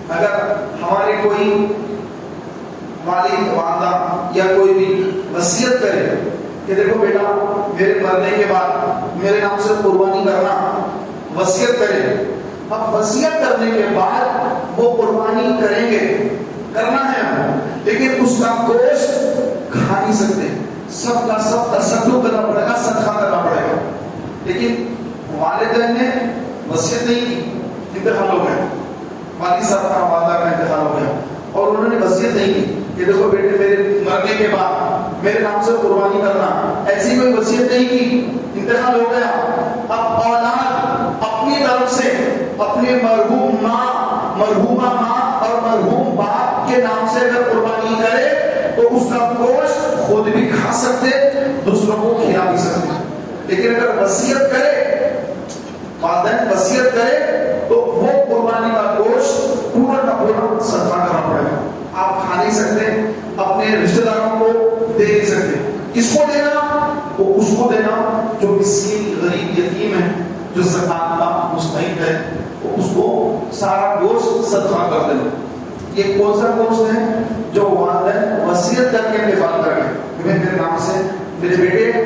اگر ہمارے کوئی والد والدہ یا کوئی بھی وصیت کرے کہ دیکھو بیٹا میرے مرنے کے بعد میرے نام سے قربانی کرنا، وصیت کرے، اب وصیت کرنے کے بعد وہ قربانی کریں گے، کرنا ہے ہمیں، لیکن اس کا گوشت کھا نہیں سکتے، سب کا سب تصدق کرنا پڑے گا، صدقہ کرنا پڑے گا، لیکن والدین نے وصیت نہیں کی، انتقال ہو گیا، والد صاحب کا والدہ کا انتقال ہو گیا، اور انہوں نے وصیت نہیں کی کہ دیکھو بیٹے میرے مرنے کے بعد میرے نام سے قربانی کرنا، ایسی کوئی وصیت نہیں کی، انتقال ہو گیا۔ اب اولاد اپنی طرف سے اپنے مرحوم ماں، مرحومہ ماں اور مرحوم باپ کے نام سے اگر قربانی کرے تو اس کا گوشت خود بھی کھا سکتے، دوسروں کو کھلا بھی سکتے، لیکن اگر وصیت کرے، والدین وصیت کرے تو وہ قربانی کا گوشت پورا کا پورا صدقہ کرنا پڑے گا، آپ کھا نہیں سکتے، اپنے رشتہ داروں کو دے نہیں سکتے۔ کس کو دینا؟ وہ اس کو دینا جو مسکین غریب یتیم ہے، جو زکات کا مستحق ہے، اس کو سارا گوشت صدقہ کر دینا۔ یہ کون سا گوشت ہے؟ جو والدین وصیت کر کے انتقال کر گئے کہ میرے نام سے میرے بیٹے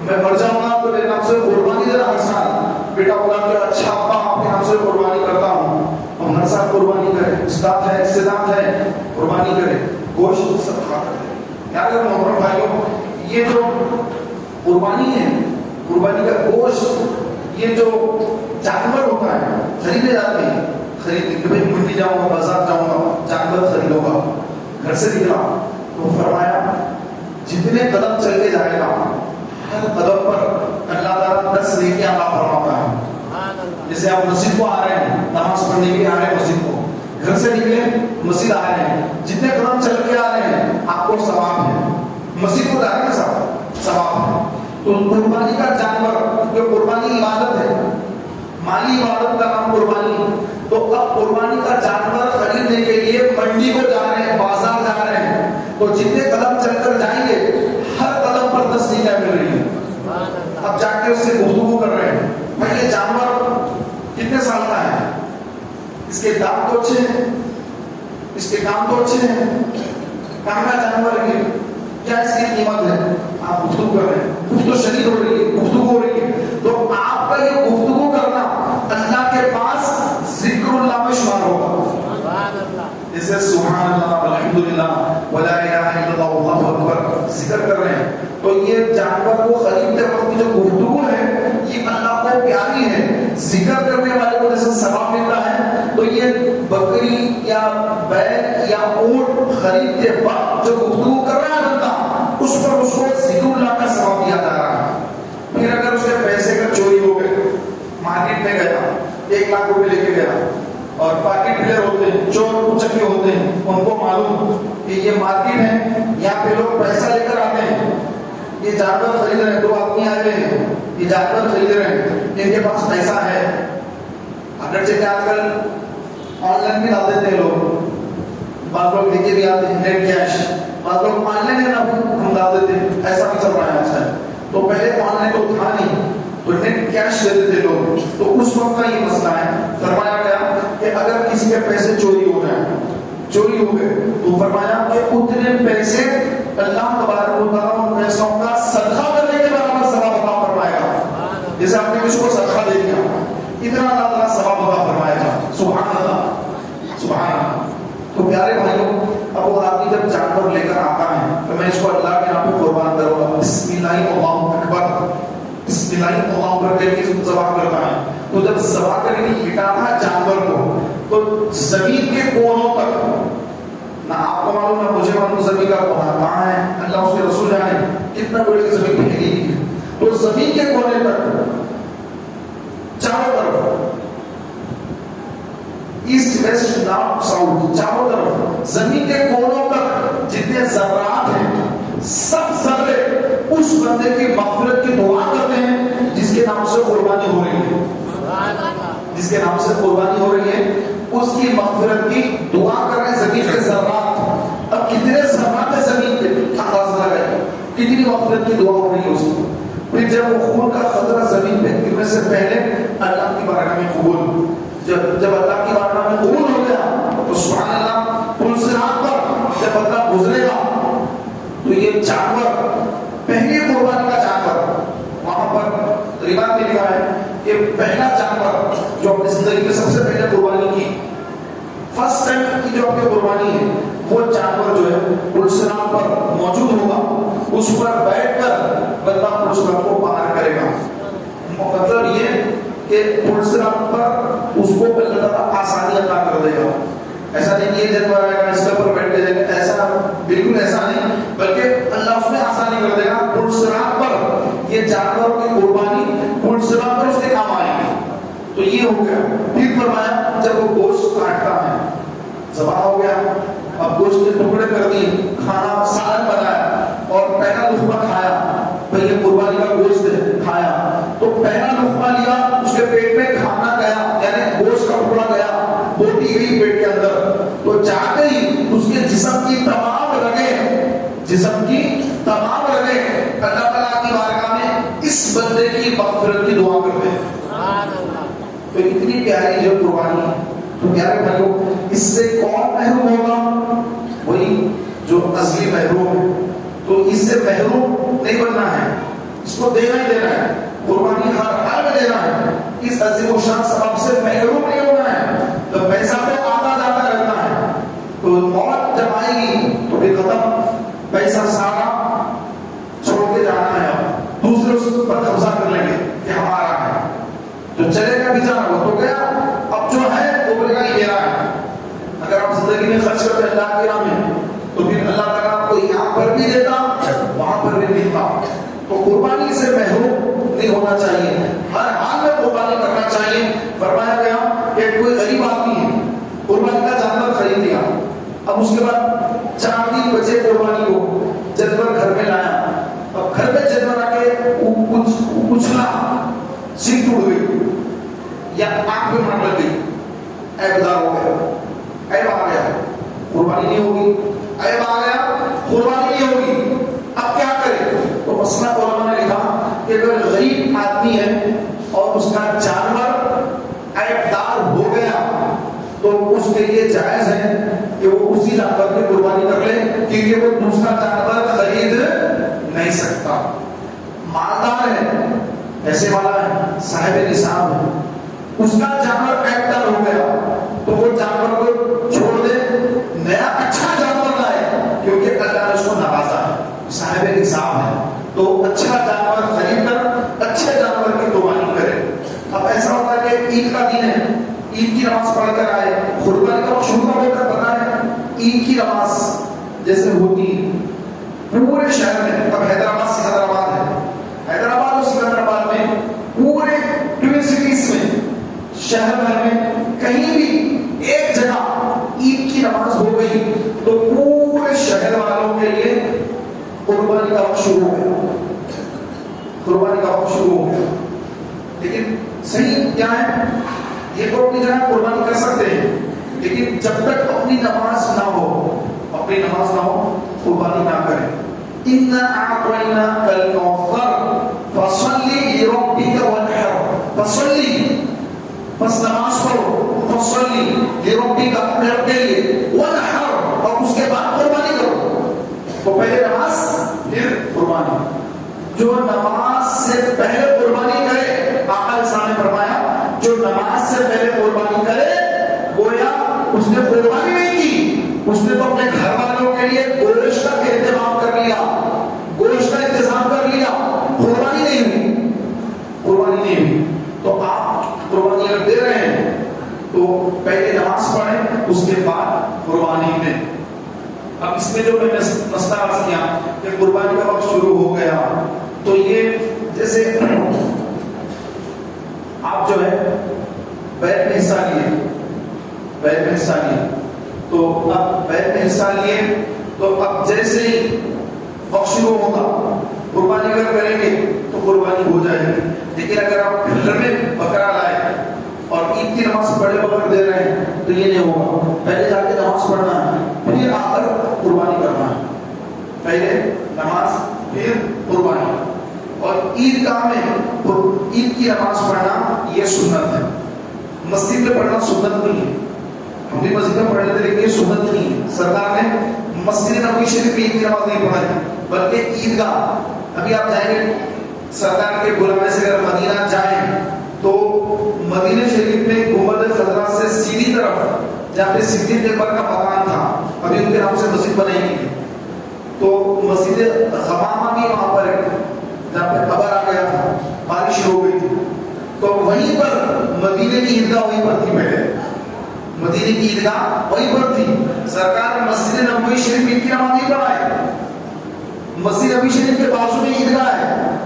میں مر جاؤں گا تو میرے نام سے قربانی دینا ہر سال، بیٹا بولا کہ اچھا ابا آپ کے نام سے قربانی کرتا ہوں، ہم ہر سال قربانی کریں، استاد ہے استداد ہے قربانی کرے، گوشت صدقہ کرے۔ یاد رکھو محترم بھائیوں، یہ جو قربانی ہے، قربانی کا گوشت، یہ جو جانور ہوتا ہے خریدے جاتے ہیں، خرید منڈی جاؤں گا، بازار جاؤں گا، جانور خریدوں گا، گھر سے نکلا تو فرمایا جتنے قدم چل کے جائے گا ہر قدم پر اللہ تعالیٰ 10 نیکیاں عطا فرماتا ہے۔ جیسے آپ مسجد کو آ رہے ہیں، نماز پڑھنے کے لیے آ رہے ہیں مسجد کو، گھر سے نکلے مسجد آ رہے ہیں، جتنے قدم چل کے آ رہے ہیں آپ کو ثواب ہے، مسجد کو جا رہے ہیں ثواب ہے۔ تو قربانی کا جانور، جو قربانی عبادت ہے، مالی عبادت کا نام قربانی، تو اب قربانی کا جانور خریدنے کے لیے منڈی کو جا رہے ہیں، بازار جا رہے ہیں، تو جتنے قدم چل کر جائیں گے ہر قدم پر 10 نیکیاں مل رہی ہیں۔ اب جا کے اس سے گفتگو کر رہے ہیں، بھائی یہ جانور کتنے سال کا ہے، اس کے دانت تو اچھے ہیں، اس کے کام تو اچھے ہیں، کام کا جانور ہے، کیا اس کی قیمت ہے، آپ گفتگو کر رہے ہیں، گفتگو شدید ہو رہی ہے، گفتگو ہو رہی ہے، تو آپ کا یہ گفتگو کرنا اللہ کے پاس ذکر اللہ میں شمار ہوگا۔ جیسے سبحان اللہ الحمدللہ ولا الہ الا اللہ واللہ اکبر ذکر کر رہے ہیں، تو یہ جانور کے وقت جو گفتگو کر رہا ہے بندہ اس پر اس کو ذکر اللہ کا ثواب دیا جا رہا ہے. پھر اگر اس کے پیسے کا چوری ہو گئے، مارکیٹ میں گیا 1 لاکھ روپے لے کے گیا، اور پاکٹ پلیئر ہوتے ہیں، چور اچکے ہوتے ہیں، ان کو معلوم کہ یہ مارکیٹ ہے، یہاں پہ لوگ پیسہ لے کر آتے ہیں، یہ جانور خرید رہے ہیں، 2 آدمی آئے ہیں، یہ جانور خرید رہے ہیں، ان کے پاس پیسہ ہے. اگرچہ کہ آج کل آن لائن بھی ڈال دیتے ہیں لوگ، بعض لوگ لے کے بھی آتے ہیں نیٹ کیش، بعض لوگ آن لائن ہے نا ہم ڈال دیتے ہیں، ایسا بھی چل رہا ہے آج کل. تو پہلے آن لائن تو تھا نہیں، تو نیٹ کیش دیتے تھے لوگ. تو اس وقت کا یہ مسئلہ ہے. فرمایا گیا کہ اگر کسی کے پیسے چوری ہو گئے تو فرمایا کہ اتنے پیسے اللہ تبارک و تعالیٰ ان پیسوں کا صدقہ کرنے کے برابر ثواب عطا فرمائے گا. جیسے آپ نے کسی کو صدقہ دے دیا، اتنا اللہ تعالیٰ ثواب عطا فرمائے گا. سبحان اللہ، سبحان اللہ. تو پیارے بھائیوں، اب وہ آدمی جب جانور لے کر آتا ہے تو میں اس کو اللہ کے نام پہ قربان کروں گا. بسم اللہ اللہ اکبر، بسم اللہ اللہ اکبر کر کے ذبح کرتا ہے. تو جب ذبح کر کے لٹانا جانور کو، تو زمین کے کونوں تک، نہ آپ کو معلوم نہ مجھے معلوم زمین کا کونا کہاں ہے، اللہ اس کے رسول جانے کتنا بڑی زمین پھیلی ہے. تو زمین کے کونے تک چاروں طرف، ایسٹ ویسٹ نارتھ ساؤتھ، چاروں طرف زمین کے کونوں تک جتنے ذرات ہیں، سب ذرے اس بندے کی مغفرت کی دعا کرتے ہیں جس کے نام سے قربانی ہو رہی ہے. جس کے نام سے قربانی ہو رہی ہے اس کی مغفرت کی دعا کر رہے ہیں زمین کے ذرات. اب کتنے ذرات ہیں زمین کے، اندازہ لگائیں کتنی مغفرت کی دعا ہو رہی ہے اس کی. پھر جب وہ خون کا خطرہ زمین پہ گرنے سے پہلے اللہ کی بارگاہ میں قبول، جب اللہ کی بارگاہ میں قبول ہو گیا تو سبحان اللہ، پل صراط پر جب اللہ گزرے گا تو یہ جانور، پہلی قربانی کا جانور، وہاں پر روایت میں لکھا ہے کہ پہلا جانور جو اپنی زندگی میں سب سے پہلے قربانی کی، فرسٹ ٹائم کی جو اپنی قربانی ہے، وہ جانور جو ہے پل صراط پر موجود ہوگا. اس پر بیٹھ کر بندہ پل صراط کو پار کرے گا. مطلب یہ کہ پل صراط پر اس کو اللہ تعالیٰ آسانی عطا کر دے گا. ایسا نہیں کہ یہ جانور آئے گا اس کے اوپر بیٹھ کے جائے گا، ایسا بالکل ایسا نہیں، بلکہ اللہ اس میں آسانی کر دے گا. پل صراط پر یہ جانور کی قربانی پل صراط پر اس کے کام آئے گی. تو یہ ہو گیا. پھر فرمایا جب وہ گوشت کاٹتا ہے، ذبح ہو گیا، اب گوشت کے ٹکڑے کر دیے، کھانا سالن بنایا اور پہلا لقمہ کھایا، بھئی یہ قربانی کا گوشت ہے، کھایا تو پہلا لقمہ لیا، اس کے پیٹ میں کھانا گیا، یعنی گوشت کا ٹکڑا گیا، بوٹی گئی پیٹ کے اندر. تو جاتے ہی اس کے جسم کی تمام رگیں اللہ تعالیٰ کی بارگاہ میں اس بندے کی مغفرت کی دعا کرتے ہیں. تو اتنی پیاری جو قربانی ہے. تو پیارے بھائیوں، اس سے کون محروم ہوگا؟ وہی جو اصلی محروم ہے. تو اس سے محروم نہیں بننا ہے، اس کو دینا ہی دینا ہے، قربانی ہر حال میں دینا ہے. اس عظیم و شان ثواب سے محروم نہیں ہونا ہے. تو پیسہ تو آتا جاتا رہتا ہے، تو موت جب آئے گی تو پھر ختم، پیسہ سارا چھوڑ کے جانا ہے. اب دوسرے اس پر قبضہ کر لیں گے کہ ہمارا ہے، تو چلے گا بھی جانا وہ تو گیا، اب جو ہے وہ بولے گا یہ میرا ہے. اگر آپ زندگی میں خرچ کرتے اللہ کے راہ میں تو پھر اللہ تعالیٰ آپ کو یہاں پر بھی دیتا، وہاں پر بھی دیتا. تو قربانی سے محروم نہیں ہونا چاہیے، ہر حال میں قربانی کرنا چاہیے. فرمایا گیا کہ کوئی غریب آدمی ہے، قربانی کا جانور خرید لیا، اب اس کے بعد 4 دن بچے قربانی کو، جانور گھر میں لایا، اب گھر میں جانور آ کے اچھلا، سینگ ٹوٹ گئی یا آنکھ میں مار لگ گئی، عیب دار ہو گیا، عیب آ گیا، قربانی نہیں ہوگی. عیب آ گیا، قربانی نہیں ہوگی. اب کیا کرے؟ تو مسئلہ علماء نے لکھا کہ اگر غریب آدمی ہے اور اس کا جانور عیب دار ہو گیا تو اس کے لیے جائز ہے کہ وہ اسی جانور کی قربانی کر لے، کیونکہ وہ دوسرا جانور خرید نہیں سکتا. مالدار ہے، پیسے والا ہے، صاحب نصاب ہے، اس کا جانور عیب دار ہو گیا تو وہ جانور کو چھوڑ دے، نیا اچھا جانور لائے، کیونکہ اللہ نے اس کو نوازا ہے، صاحب نصاب ہے، تو اچھا جانور خرید کر اچھے جانور کی قربانی کرے. اب ایسا ہوتا ہے کہ عید کا دن ہے، عید کی نماز پڑھ کر آئے، قربانی کا شروع ہو کر بتائیں عید کی نماز جیسے ہوتی پورے شہر میں، اب حیدرآباد سکندرآباد ہے، حیدرآباد اور سکندرآباد میں پورے ٹوین سٹیز میں، شہر بھر میں کہیں بھی ایک جگہ عید کی نماز ہو گئی تو پورے شہر والوں کے لیے قربانی کا وقت شروع ہو گیا، قربانی کا وقت شروع ہو گیا۔ لیکن صحیح کیا ہے، یہ تو اپنی جگہ قربانی کر سکتے ہیں، لیکن جب تک اپنی نماز نہ ہو، اپنی نماز نہ ہو قربانی نہ کریں۔ اِنَّا أَعْطَيْنَاكَ الْكَوْثَرَ فَصَلِّ لِرَبِّكَ وَانْحَرْ، فصلی بس نماز پڑھو، فصلی لربک اپنے رب کے لیے، وانحر اور اس کے بعد قربانی کرو۔ تو پہلے نماز پھر قربانی، جو نماز سے پہلے قربانی کرے، آقا نے فرمایا جو نماز سے پہلے قربانی کرے گویا اس نے قربانی نہیں کی، اس نے تو اپنے گھر والوں کے لیے گوشت کا اہتمام کر لیا، گوشت کا انتظام کر لیا، قربانی نہیں ہوئی، قربانی نہیں ہوئی۔ تو آپ قربانی اگر دے رہے ہیں تو پہلے نماز پڑھیں، اس کے بعد قربانی دیں۔ اب اس میں جو میں نے مسئلہ عرض کیا کہ قربانی کا وقت شروع ہو گیا، تو یہ جیسے آپ جو ہے بیعت میں حصہ لیے، بیعت میں حصہ لیے، تو اب بیعت میں حصہ لیے تو اب جیسے ہی وقت شروع ہوگا قربانی اگر کریں گے تو قربانی ہو جائے گی۔ لیکن اگر آپ گھر میں بکرا لائے اور عید کی نماز پڑھے بغیر دے رہے ہیں تو یہ نہیں ہوگا، پہلے جا کے نماز پڑھنا ہے پھر آ کر قربانی کرنا ہے، پہلے نماز پھر قربانی۔ اور عید گاہ میں عید کی نماز پڑھنا یہ سنت ہے، مسجد میں پڑھنا سنت نہیں ہے، ہم بھی مسجد میں پڑھ لیتے لیکن یہ سنت نہیں ہے۔ سرکار نے مسجد نبوی شریف میں عید کی نماز نہیں پڑھائی بلکہ عید گاہ، ابھی آپ جائیں گے سرکار کے بلانے سے اگر مدینہ جائیں تو مدینہ شریف میں گنبد خضرا سے سیدھی طرف جہاں پہ صدیق اکبر کا مکان تھا، ابھی ان کے نام سے مسجد بنائی گئی ہے، تو مسجد غمامہ بھی وہاں پر ہے جہاں پہ قبر آ گیا تھا، بارش ہو گئی تھی، تو وہیں پر مدینے کی عیدگاہ وہیں پر تھی، پہلے مدینے کی عیدگاہ وہیں پر تھی۔ سرکار مسجد نبوی شریف عید کی نماز نہیں پڑھائے، مسجد نبوی شریف کے بازو میں عیدگاہ ہے،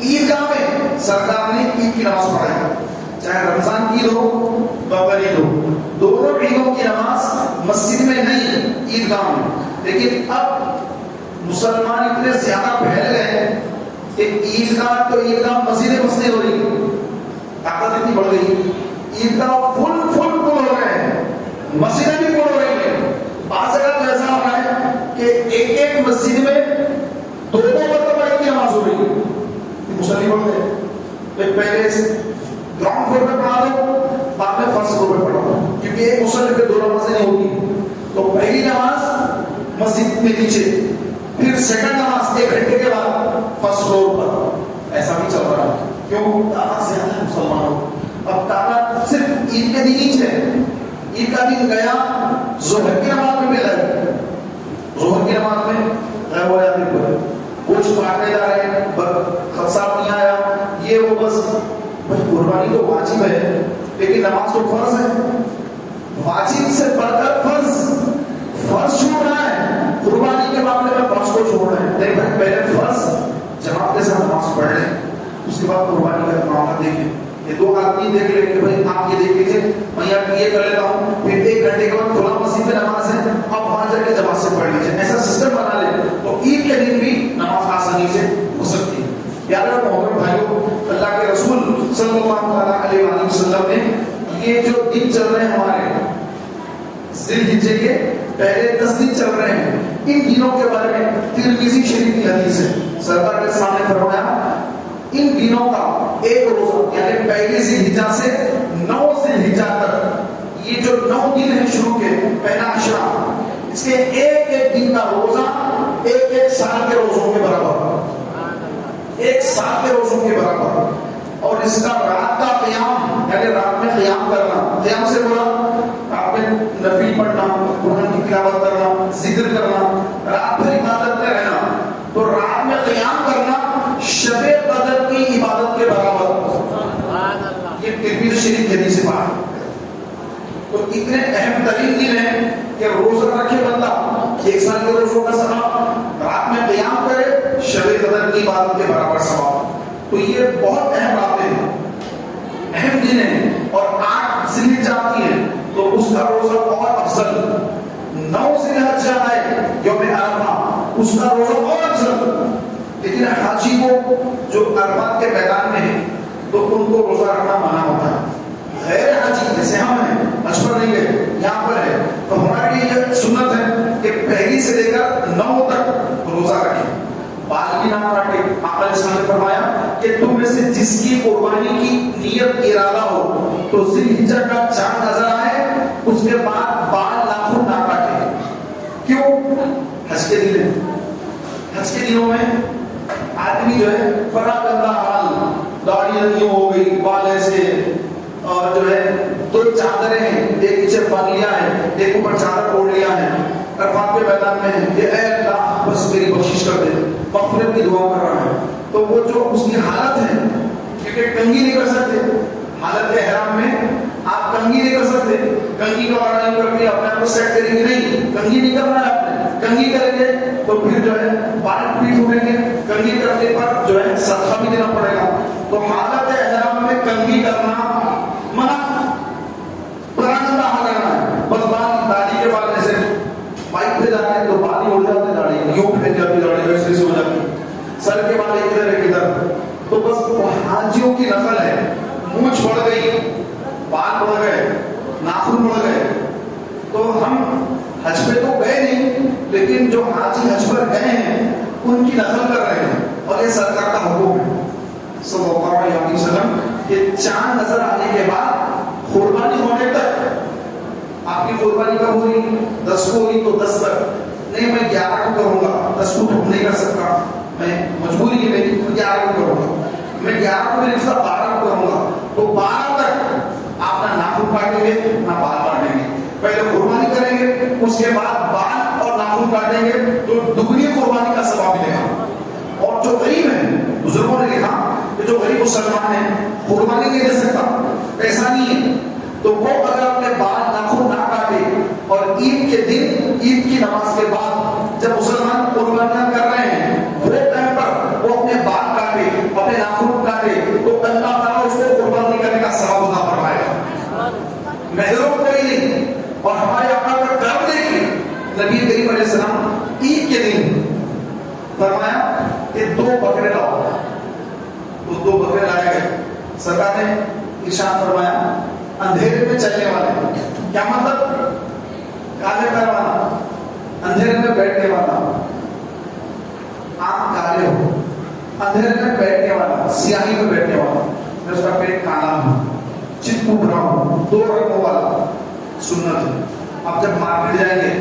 عیدگاہ میں سرکار نے عید کی نماز پڑھائی، چاہے رمضان کی عید ہو بقر عید ہو، دونوں عیدوں کی نماز مسجد میں نہیں عیدگاہ میں۔ لیکن اب مسلمان اتنے زیادہ پھیل گئے کہ عیدگاہ تو عیدگاہ مسجدیں مسجد ہو رہی، طاقت اتنی بڑھ گئی، عیدگاہ فل ہو رہے ہیں، مسجدیں بھی فل ہو رہی ہیں۔ بعض جگہ تو ایسا ہو رہا ہے کہ ایک مسجد میں دو مرتبہ عید کی نماز ہو رہی ہے، مسلم بڑھ گئے، پہلے گراؤنڈ فلور پہ پڑھا دو، بعد میں فرسٹ فلور پہ پڑھا دو، کیونکہ ایک مسلم پہ دو نمازیں نہیں ہوتی، تو پہلی نماز مسجد میں نیچے، پھر سیکنڈ نماز 1 گھنٹے کے بعد فرسٹ فلور پر، ایسا بھی چل رہا ہے۔ کیوں؟ تعداد زیادہ ہے مسلمانوں، اب تعداد صرف عید کے دن ہی ہے، عید کا دن گیا ظہر کی نماز میں مل ہے، ظہر کی نماز میں غائب ہو جاتے ہیں، گوشت کاٹنے جا رہے ہیں، خدشہ نہیں آیا، یہ وہ بس قربانی تو واجب ہے لیکن نماز تو فرض ہے، واجب سے بڑھ کر فرض چھوڑنا ہے، قربانی کے معاملے میں فرض کو چھوڑنا ہے۔ نہیں بھائی، پہلے فرض جماعت کے ساتھ نماز پڑھ لیں، اس کے بعد قربانی کا معاملہ دیکھیں۔ یہ دو آدمی دیکھ لیں کہ بھائی آپ یہ دیکھ لیجیے، میں یہ کر لیتا ہوں، پھر 1 گھنٹے کے بعد کھلا مسجد میں نماز ہے، آپ وہاں جا کے جماعت سے پڑھ لیجیے، ایسا سسٹم بنا لیں تو عید کے دن بھی نماز آسانی سے ہو سکتی ہے۔ یاد رکھو محترم بھائیو، اللہ کے رسول صلی اللہ علیہ وسلم نے یہ جو دن چل رہے ہیں ہمارے ذی الحجہ کے پہلے 10 دن چل رہے ہیں، ان دنوں کے بارے میں ترمذی شریف کی حدیث ہے، سرکار کے سامنے فرمایا ان دنوں کا ایک روزہ یعنی پہلی ذی الحجہ سے 9 ذی الحجہ تک، یہ جو 9 دن ہیں شروع کے پہلا عشرہ، اس کے ایک دن کا روزہ ایک سال کے روزوں کے برابر، 1 سال کے روزوں کے برابر۔ اور اس کا رات کا قیام یعنی رات میں قیام کرنا، قیام سے بولا آپ نے نفل پڑھنا، قرآن کی تلاوت کرنا، ذکر کرنا، رات بھر عبادت میں رہنا، تو رات میں قیام کرنا شب قدر کی عبادت کے برابر، یہ ترمذی شریف کی حدیث ہے۔ تو اتنے اہم ترین دن ہیں کہ روزہ رکھے بندہ ایک سال کے روزوں کا ثواب، رات میں قیام کرے شب قدر کی عبادت کے برابر ثواب. تو یہ بہت اہم باتیں ہیں، اہم دن ہیں. اور 8 ذی الحجہ آتی ہے تو اس کا روزہ اور افضل. 9 ذی الحجہ آئے یوم عرفہ، اس کا روزہ اور افضل. لیکن حاجی کو جو عرفات کے میدان میں ہے تو ان کو روزہ رکھنا منع ہوتا ہے. غیر حاجی جیسے ہم ہیں، حج پر نہیں گئے، یہاں پر ہے، تو ہمارے لیے یہ سنت ہے کہ پہلی سے لے کر 9 تک روزہ رکھیں، بال بھی نہ کاٹے. آقا علیہ السلام نے فرمایا کہ تم میں سے جس کی قربانی کی نیت ارادہ ہو تو ذی الحجہ کا چاند نظر آئے اس کے بعد بال ناخن نہ کاٹے. کیوں؟ حج کے دن، حج کے دنوں میں آدمی جو ہے بڑا گندا حال، داڑھی نہیں ہو گئی، بال ایسے، اور جو ہے 2 چادریں ہیں، ایک پیچھے باندھ لیا ہے، ایک اوپر چادر اوڑھ لیا ہے، عرفات کے میدان میں ہے کہ اے اللہ بس میری بخشش کر دے، مغفرت کی دعا کر رہا ہے. تو وہ جو اس کی حالت ہے، کیونکہ کنگھی نہیں کر سکتے حالت احرام میں، آپ کنگھی نہیں کر سکتے، کنگھی کا وارڈ نہیں کر کے اپنے آپ کو سیٹ کریں گے، نہیں، کنگھی نہیں کرنا ہے آپ نے. کنگھی کریں گے تو پھر جو ہے بال پیٹ اڑیں گے، کنگھی کرنے پر جو ہے صدقہ بھی دینا پڑے گا. تو حالت احرام میں کنگھی کرنا منع، پرانا حال کرنا ہے. بس بال، داڑھی کے بال ایسے بائک پہ جاتے ہیں تو بال ہی اڑ جاتے ہیں، داڑھی یوں پھینک جاتی ہے، داڑھی ویسے سے ہو جاتی ہے، سر کے بال ایک ادھر ایک ادھر. تو بس وہ حاجیوں کی نقل ہے، مونچھ بڑھ گئی، بال بڑھ گئے، ناخن بڑھ گئے. تو ہم حج پہ تو گئے نہیں، لیکن جو حاجی حج پر گئے ہیں ان کی نقل کر رہے ہیں، اور یہ سرکار کا حکم ہے صلی اللہ علیہ وسلم کہ چاند نظر آنے کے بعد قربانی ہونے تک، آپ کی قربانی کب ہوئی؟ 10 کو ہوئی تو 10 تک نہیں، میں 11 کو کروں گا، 10 کو نہیں کر سکتا، میں مجبوری ہے میری، 11 کو کروں گا. میں 11 کو میرے ساتھ 12 کو کروں گا. تو 12 تک آپ نہ ناخن کاٹیں گے نہ بال کاٹیں گے. پہلے قربانی کریں گے، اس کے بعد بال اور ناخن کاٹیں گے تو دگنی قربانی کا ثواب ملے گا. اور جو غریب ہیں، بزرگوں نے لکھا کہ جو غریب مسلمان ہیں قربانی نہیں دے سکتا، پیسہ نہیں ہے، تو وہ اگر اپنے بال ناخن نہ کاٹے اور عید کے دن، عید کی نماز کے بعد جب مسلمان قربانیاں کر رہے ہیں وہ ٹائم پر وہ اپنے بال کاٹے، اپنے ناخن کاٹے، تو اللہ تعالیٰ اس کو قربانی کرنے کا ثواب عطا فرمائے گا. محروم کوئی نہیں. اور ہمارے آقا کا کرم دیکھیے، نبی کریم علیہ السلام عید کے دن فرمایا کہ 2 بکرے لاؤ، تو 2 بکرے لائے گئے. سرکار نے ارشاد فرمایا اندھیرے میں چلنے والے، کیا مطلب؟ کالے پیر والا، اندھیرے میں بیٹھنے والا، آنکھ کالے ہو، اندھیرے میں بیٹھنے والا، سیاہی میں بیٹھنے والا، میں اس کا پیٹ کالا ہوں، چپکو بنا ہوں، 2 رنگوں والا، سنت ہے. آپ جب مارکیٹ جائیں گے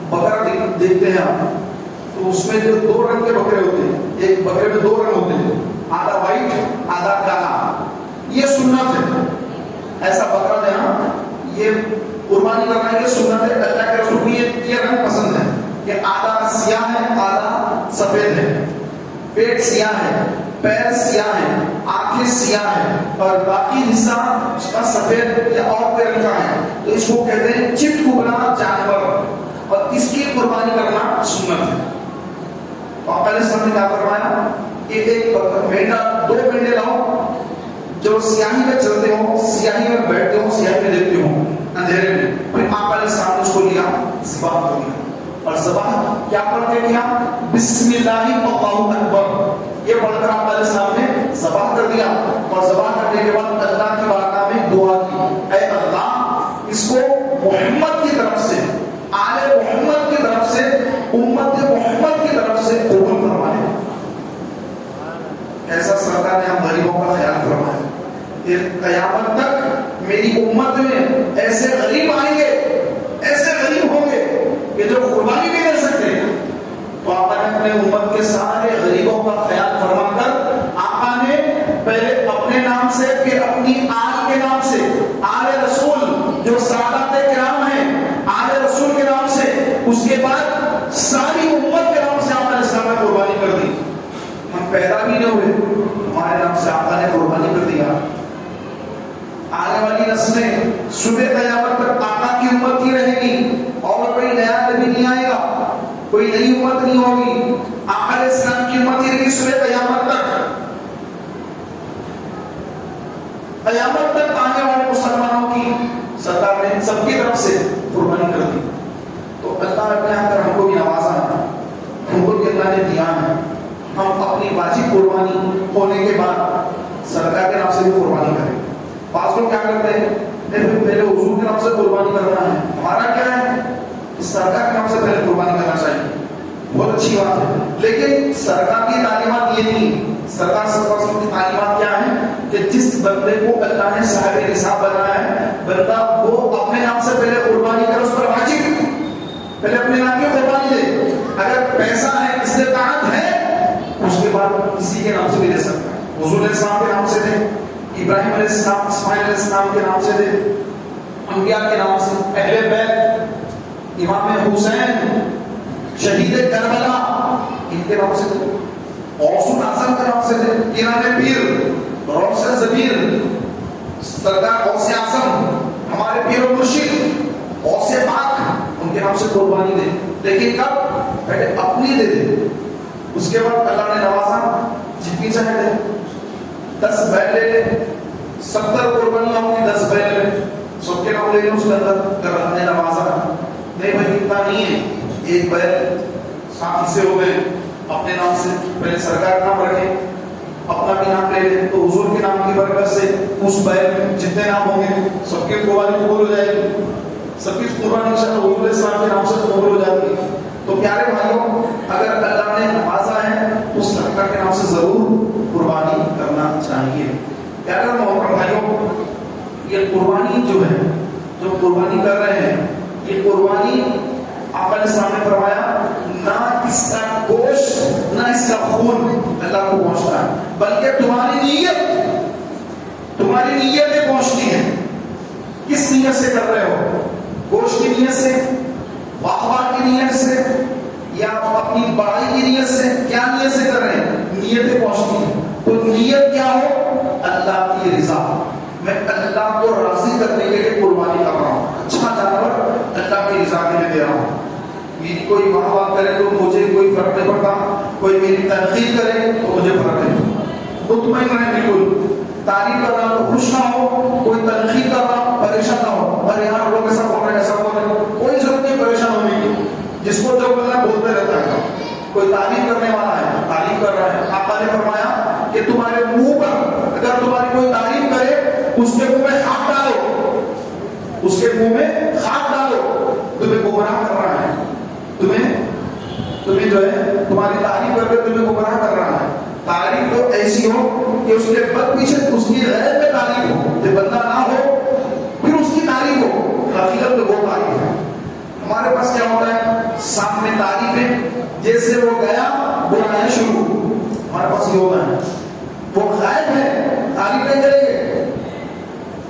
بکرا دیکھتے ہیں آپ، تو اس میں جو 2 رنگ کے بکرے ہوتے ہیں، ایک بکرے میں 2 رنگ ہوتے ہیں، آدھا وائٹ آدھا کالا. یہ سنت ہے، ایسا بکرا دینا، یہ قربانی کرنا ہے، یہ سنت ہے. اللہ کے رسول کو یہ رنگ پسند ہے کہ آدھا سیاہ ہے آدھا سفید ہے، پیٹ سیاہ ہے، پیر سیاہ ہے، آنکھیں سیاہ ہے، اور باقی حصہ اس کا سفید یا اور کوئی رنگ کا ہے. تو اس کو کہتے ہیں چٹکبرا جانور، اور اس کی قربانی کرنا سنت ہے. تو آقا علیہ السلام نے کیا فرمایا کہ ایک مینڈا 2 مینڈے لاؤ جو سیاہی میں چلتے ہوں، سیاہی میں بیٹھتے ہوں، سیاہی میں دیکھتے ہوں اندھیرے میں. پھر آقا علیہ السلام نے اس کو لیا، ذبح کر دیا. اور ذبح کیا پڑھ کے کیا؟ بسم اللہ اللہ اکبر، یہ پڑھ کر آقا علیہ السلام نے ذبح کر دیا. اور ذبح کرنے کے بعد اللہ کی بارگاہ میں دعا کی، اے اللہ اس کو محمد کی طرف سے، آل محمد کی طرف سے، امت محمد کی طرف سے قبول فرمائے. ایسا سرکار نے ہم غریبوں کا خیال فرمایا کہ قیامت تک میری امت میں ایسے غریب آئیں گے، ایسے غریب ہوں گے کہ جو قربانی بھی دے سکتے. تو آقا نے اپنے امت کے سارے غریبوں کا خیال فرما کر آقا نے پہلے اپنے نام سے، پھر اپنی آل کے نام سے، آل رسول جو سادات کرام ہیں، آل رسول کے نام سے، اس کے بعد ساری امت کے نام سے آقا نے اسلام میں قربانی کر دی. ہم پیدا بھی نہ ہوئے، ہمارے نام سے آقا نے قربانی کر دیا. آنے والی نسلیں صبح قیامت تک آقا کی امت ہی رہے گی، اور کوئی نیا نبی نہیں آئے گا. کوئی نئی امت نہیں ہوگی. آقا علیہ السلام کی امت ہی رہی سورہ قیامت تک. قیامت تک آنے والے مسلمانوں کی سرکار نے سب کی طرف سے قربانی کر دی. تو اللہ نے یہاں پر ہم کو بھی نوازا ہے, ہم کو بھی اللہ نے دیا ہے. ہم اپنی واجب قربانی ہونے کے بعد سرکار کے نام سے بھی قربانی کریں. بعض لوگ کیا کرتے ہیں, پہلے حضور کے نام سے قربانی کرنا ہے. ہمارا کیا ہے, سرکار کے نام سے پہلے قربانی کرنا چاہیے. بہت اچھی بات ہے, لیکن سرکار کی تعلیمات یہ نہیں. سرکار صلی اللہ علیہ وسلم کی تعلیمات کیا ہے کہ جس بندے کو اللہ نے صاحب نصاب بنایا ہے, بندہ وہ اپنے نام سے پہلے قربانی کرے, اس پر واجب پہلے اپنے نام کی قربانی دے. اگر پیسہ ہے, استطاعت ہے, اس کے بعد کسی کے نام سے بھی دے سکتا ہے. حضور علیہ السلام کے نام سے دے, ابراہیم علیہ السلام, اسماعیل علیہ السلام کے نام سے دے, انبیاء کے نام سے, اہل بیت, امام حسین شہید کربلا, ان کے نام سے دے, غوث الاعظم کے نام سے دے, پیران پیر, روشن ضمیر, سردار غوث اعظم, ہمارے پیر و مرشد غوث پاک, ان کے نام سے قربانی دے. لیکن کب, پہلے اپنی دے دے, اس کے بعد اللہ نے نوازا جتنی چاہے دے. 10 بیل لے لے, 70 قربانیاں ہوں گی, 10 بیل لے, سب کے نام لے لے, اس کے اندر کر اللہ نے نوازا. نہیں بھائی اتنا نہیں ہے, ایک بیل 7 حصے ہو گئے, اپنے نام سے پہلے سرکار کا نام رکھے, اپنا بھی نام لے لے, تو حضور کے نام کی برکت سے اس بیل میں جتنے نام ہوں گے سب کی قربانی قبول ہو جائے گی. سب کی قربانی انشاءاللہ حضور علیہ السلام کے نام سے قبول ہو جاتی ہے. تو پیارے بھائیوں, اگر اللہ نے نوازا ہے تو سرکار کے نام سے ضرور قربانی کرنا چاہیے. پیارے محترم بھائیوں, یہ قربانی جو ہے, جو قربانی کر رہے ہیں, یہ قربانی آپ علیہ السلام نے فرمایا نہ اس کا گوشت نہ اس کا خون اللہ کو پہنچتا ہے, بلکہ تمہاری نیتیں پہنچتی ہیں. کس نیت سے کر رہے ہو, گوشت کی نیت سے, واہ کی نیت سے, یا اپنی بڑائی کی نیت سے, کیا نیت سے کر رہے ہیں, نیتیں پہنچتی ہیں. تو نیت کیا ہو, اللہ کی رضا, میں اللہ کو راضی کرنے کے لیے قربانی کر رہا ہوں, اچھا جانور اللہ کی رضا کے لیے دے رہا ہوں. میری کوئی واہ کرے تو مجھے کوئی فرق نہیں پڑتا, کوئی میری تنقید کرے تو مجھے فرق نہیں پڑتا, مطمئن رہے, بالکل تعریف کر رہا تو خوش نہ ہو, کوئی تنقید کر رہا پریشان نہ ہو, ارے یار لوگ ایسا بول رہے ہیں, ایسا بول رہے ہیں, کوئی ضرورت نہیں پریشان ہونے کی. جس کو جو بولنا بولتے رہتا ہے. کوئی تعریف کرنے والا ہے, تعریف کر رہا ہے, آقا نے فرمایا کہ تمہارے منہ پر اگر تمہاری کوئی تعریف کرے, اس کے منہ میں خاک ڈالو, اس کے منہ میں خاک ڈالو, تمہیں گمراہ کر رہا ہے, تمہیں جو ہے تمہاری تعریف کر کے تمہیں گمراہ کر رہا ہے. تعریف تو ایسی ہو کہ اس کے بد پیچھے اس کی غیر میں تعریف ہو, جو بندہ نہ ہو پھر اس کی تعریف ہو, حقیقت میں وہ تعریف ہے. ہمارے پاس کیا ہوتا ہے, سامنے تعریف ہے, جیسے وہ گیا بلایا شروع, ہمارے پاس یہ ہوتا ہے. وہ غائب ہے, تعریف نہیں کریں گے,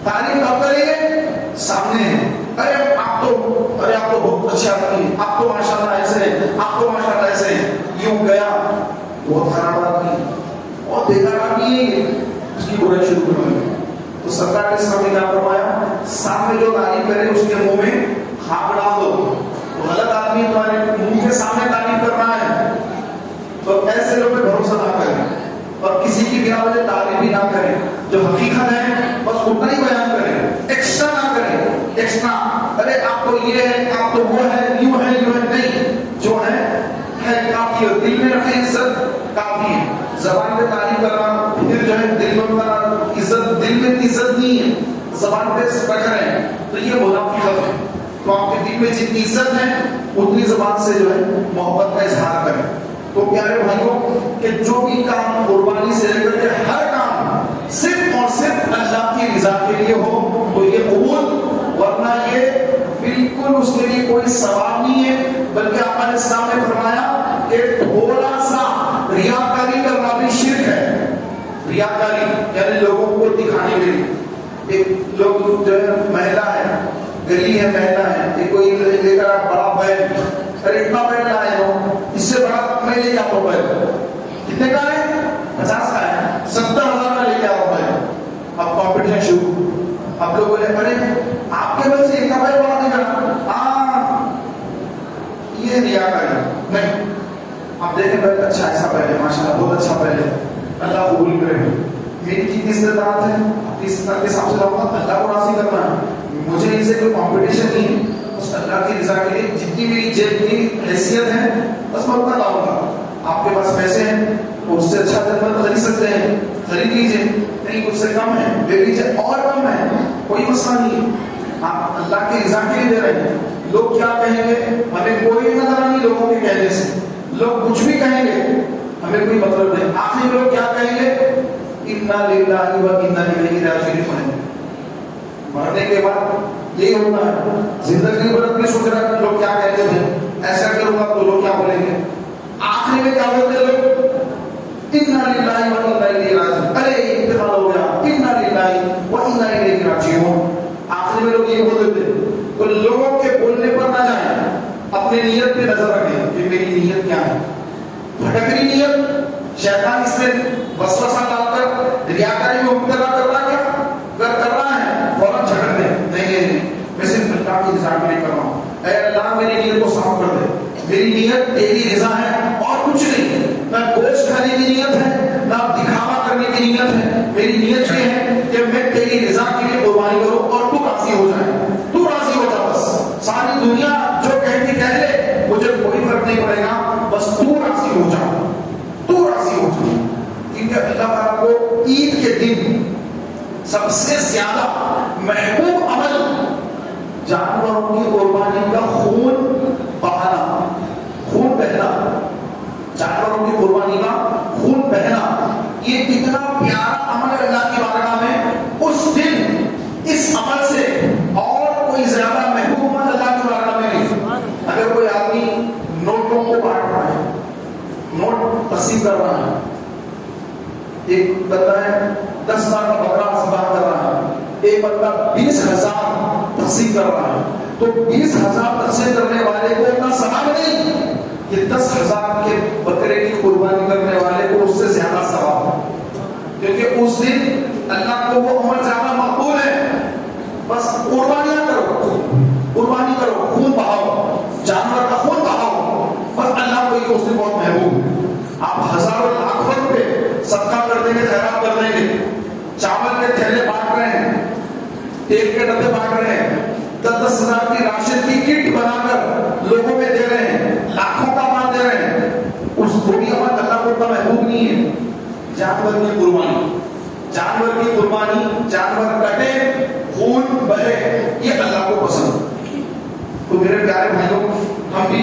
تعریف کب کریں گے, سامنے ہے. ارے آپ تو بہت اچھے آدمی ہیں, آپ تو ماشاءاللہ ایسے ہیں, آپ تو ماشاءاللہ ایسے ہیں, یوں گیا بہت خراب آدمی, بہت بیکار آدمی ہے, اس کی برائی شروع کریں گے. تو سرکار کے سامنے کیا فرمایا, سامنے جو تعریف کرے اس کے منہ میں خاک ڈال دو. تو غلط آدمی تمہارے منہ کے سامنے تعریف کر رہا ہے, تو ایسے لوگ پہ بھروسہ نہ کریں اور کسی کی بنا وجہ تعریف بھی نہ کریں. جو حقیقت ہے بس اتنا ہی بیان کریں, ایکسٹرا نہ کریں. ایکسٹرا ارے آپ تو یہ ہے, آپ تو وہ ہے, یوں ہے, نہیں, جو ہے کافی ہے. دل میں رکھیں, عزت کافی ہے. زبان پہ تعریف کرنا پھر جو ہے دل میں کرنا, عزت دل میں عزت نہیں ہے, زبان پہ رکھ رہے ہیں تو یہ منافقت ہے. تو آپ کے دل میں جتنی عزت ہے اتنی زبان سے جو ہے محبت کا اظہار کریں. تو پیارے بھائیوں, کہ جو بھی کام قربانی سے لے کر کے ہر کام صرف اور صرف اللہ کی رضا کے لیے ہو تو یہ قبول, ورنہ یہ بالکل اس کے لیے کوئی ثواب نہیں ہے. بلکہ آپ نے سامنے فرمایا کہ تھوڑا سا ریاکاری کرنا بھی شرک ہے. ریاکاری یعنی لوگوں کو دکھانے کے لیے. ایک لوگ جو ہے محلہ ہے, گلی ہے, محلہ ہے, ایک کوئی لے کر بڑا بیل, ارے اتنا بیل لائے ہو, اس سے بڑا میں لے کے آتا ہوں بیل, کتنے کا ہے, 50 کا ہے, 70,000 کا لے کے آتا ہوں بیل. اب کمپٹیشن شروع, اب لوگ بولے ارے آپ کے بیل سے اتنا بیل بڑا نہیں کرنا, ہاں یہ ریاکاری. نہیں. آپ دیکھیں بھائی اچھا ایسا پہلے ماشاءاللہ بہت اچھا پہلے اللہ قبول کرے. میری کتنی استطاعت ہے اپنی استطاعت کے حساب سے لاؤں گا. اللہ کو راضی کرنا ہے. مجھے ان سے کوئی کمپٹیشن نہیں ہے. بس اللہ کی رضا کے لیے جتنی میری جیب کی حیثیت ہے بس میں اتنا لاؤں گا. آپ کے پاس پیسے ہیں اس سے اچھا جنت خرید سکتے ہیں, خرید لیجیے. نہیں اس سے کم ہے لے لیجیے, اور کم ہے کوئی مسئلہ نہیں. آپ اللہ کی رضا کے لیے دے رہے ہیں. لوگ کیا کہیں گے ہمیں کوئی نظر نہیں لوگوں کے کہنے سے. لوگ کچھ بھی کہیں گے ہمیں کوئی مطلب نہیں. آخری لوگ کیا کہیں گے انا للہ و انا الیہ راجعون. مرنے کے بعد یہی ہوتا ہے. زندگی بھر اپنی سوچ رہا ہے لوگ کیا کہتے ہیں, ایسا کروں گا تو لوگ کیا بولیں گے. آخری میں کیا بولتے ہیں لوگ انا للہ و انا الیہ راجعون. ارے انتقال ہو گیا انا للہ و انا الیہ راجعون. آخری میں لوگ یہ بولتے تھے. تو لوگوں کے بولنے پر نہ جائیں, اپنی نیت پہ نظر رکھیں کہ میری نیت کیا ہے. بھٹکری نیت شیطان اس میں وسوسہ ڈال کر ریاکاری میں مبتلا کر رہا ہے. کیا کر رہا ہے فوراً جھٹک دے. نہیں میں صرف اللہ کی رضا کے لیے کر رہا ہوں. اے اللہ میری نیت کو صاف کر دے. میری نیت تیری رضا ہے اور کچھ نہیں. نہ گوشت کھانے کی نیت ہے نہ دکھاوا کرنے کی نیت ہے. میری نیت یہ ہے کہ میں تیری رضا کے لیے قربانی کروں اور تو راضی ہو جائے. تو راضی ہو جا. بس ساری دنیا جو کہتی کہہ لے مجھے کوئی فرق نہیں پڑے گا. بس تو راضی ہو جا, تو راضی ہو جا. کیونکہ اللہ تعالیٰ کو عید کے دن سب سے زیادہ محبوب عمل جانوروں کی قربانی کا خون بہانا, خون بہنا. جانوروں کی قربانی کا خون بہنا یہ اتنا پیارا عمل ہے اللہ کی بارگاہ میں. اس دن اس عمل سے اور کوئی زیادہ محبوب عمل اللہ کی بارگاہ میں نہیں. اگر کوئی آدمی نوٹوں کو بانٹ رہا ہے, نوٹ تقسیم کر رہا ہے, ایک بندہ ہے 10,000 کا بکرا ذبح کر رہا ہے, ایک بندہ 20,000 تقسیم کر رہا ہے, تو 20,000 تقسیم کرنے والے کو اتنا ثواب نہیں کہ 10,000 کے بکرے کی قربانی کرنے والے کو اس سے زیادہ ثواب ہے. کیونکہ اس دن اللہ کو وہ عمل زیادہ مقبول ہے. بس قربانیاں کرو, قربانی کرو, خون بہاؤ, جانور کا خون بہاؤ. بس اللہ کو اس دن بہت محبوب. آپ ہزاروں لاکھوں روپے صدقہ کر دیں گے, خیرات کر دیں گے, چاول کے تھیلے بانٹ رہے ہیں, تیل کے ڈبے بانٹ رہے ہیں, 10,000 کی راشن کی کٹ بنا کر لوگوں میں دے رہے ہیں, لاکھوں کا مال دے رہے ہیں. اس کو بھی عمل اللہ کو اتنا محبوب نہیں ہے. جانور کی قربانی, جانور کی قربانی, جانور کٹے خون بہے, یہ اللہ کو پسند. تو میرے پیارے بھائیوں, ہم بھی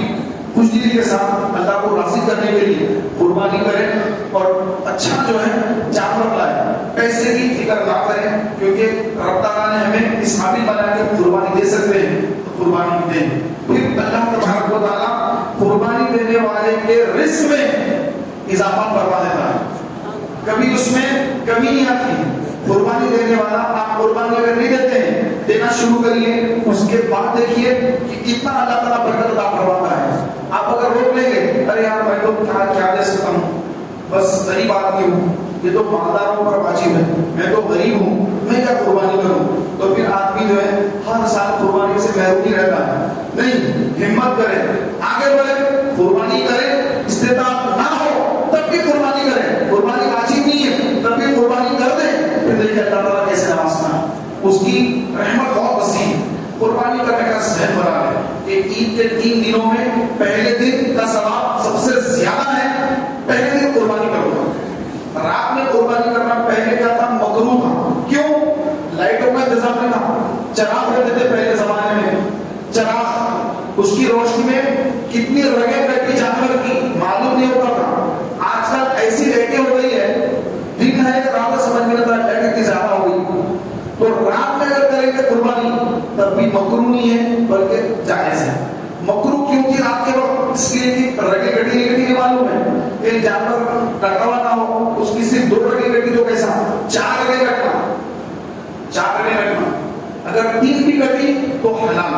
خوش دلی کے ساتھ اللہ کو راضی کرنے کے لیے قربانی کریں اور اچھا جو ہے جانور لائیں. پیسے کی فکر نہ کریں, کیونکہ رب تعالیٰ نے ہمیں اس قابل بنا کے قربانی دے سکتے ہیں تو قربانی دیں. پھر اللہ تبارک و تعالیٰ قربانی دینے والے کے رزق میں اضافہ کروا دیتا ہے. کبھی اس میں کمی نہیں آتی. قربانی دینے والا آپ قربانی اگر نہیں دیتے ہیں, دینا شروع کریے, اس کے بعد دیکھیے کہ کتنا اللہ تعالیٰ برکت عطا فرماتا ہے. آپ اگر روک لیں گے ارے یار میں تو کیا دے سکتا ہوں, بس غریب آدمی ہوں, یہ تو مالداروں پر واجب ہے, میں تو غریب ہوں, میں کیا قربانی کروں, تو پھر آدمی جو ہے ہر سال قربانی سے محروم ہی رہتا ہے. نہیں, ہمت کرے, آگے بڑھے, قربانی کرے. استطاعت نہ ہو تب بھی قربانی کرے, قربانی واجب نہیں ہے تب بھی قربانی کر دیں. پھر دیکھیں اللہ تعالیٰ کیسے نوازتا ہے. اس کی رحمت بہت وسیع ہے. قربانی کرنے کا ذہن بنا ہے کہ عید کے 3 دنوں میں پہلے دن کا ثواب سب سے زیادہ ہے. پہلے دن قربانی کرو. رات میں قربانی کرنا پہلے کیا تھا, مکروہ تھا. کیوں؟ لائٹوں کا انتظام نہیں تھا. چراغ رہتے تھے پہلے زمانے میں, چراغ, اس کی روشنی میں کتنی رگیں کٹی جانور کی معلوم نہیں ہوتا تھا. آج کل ایسی لائٹیں ہو گئی ہے, دن ہے رات سمجھ میں نہیں آتا, لائٹ کی زیادہ ہو گئی. تو رات میں اگر کریں گے قربانی تب بھی مکروہ نہیں ہے بلکہ جائز ہے. مکروہ کیوں کی رات کے وقت, اس لیے کہ رگیں کٹی نہیں کٹی نہیں معلوم ہے. ایک جانور کٹا ہوا نہ ہو, اس کی صرف 2 رگیں کٹی تو کیسا, 4 رگیں کٹنا, 4 رگیں کٹنا. اگر 3 بھی کٹی تو حلال,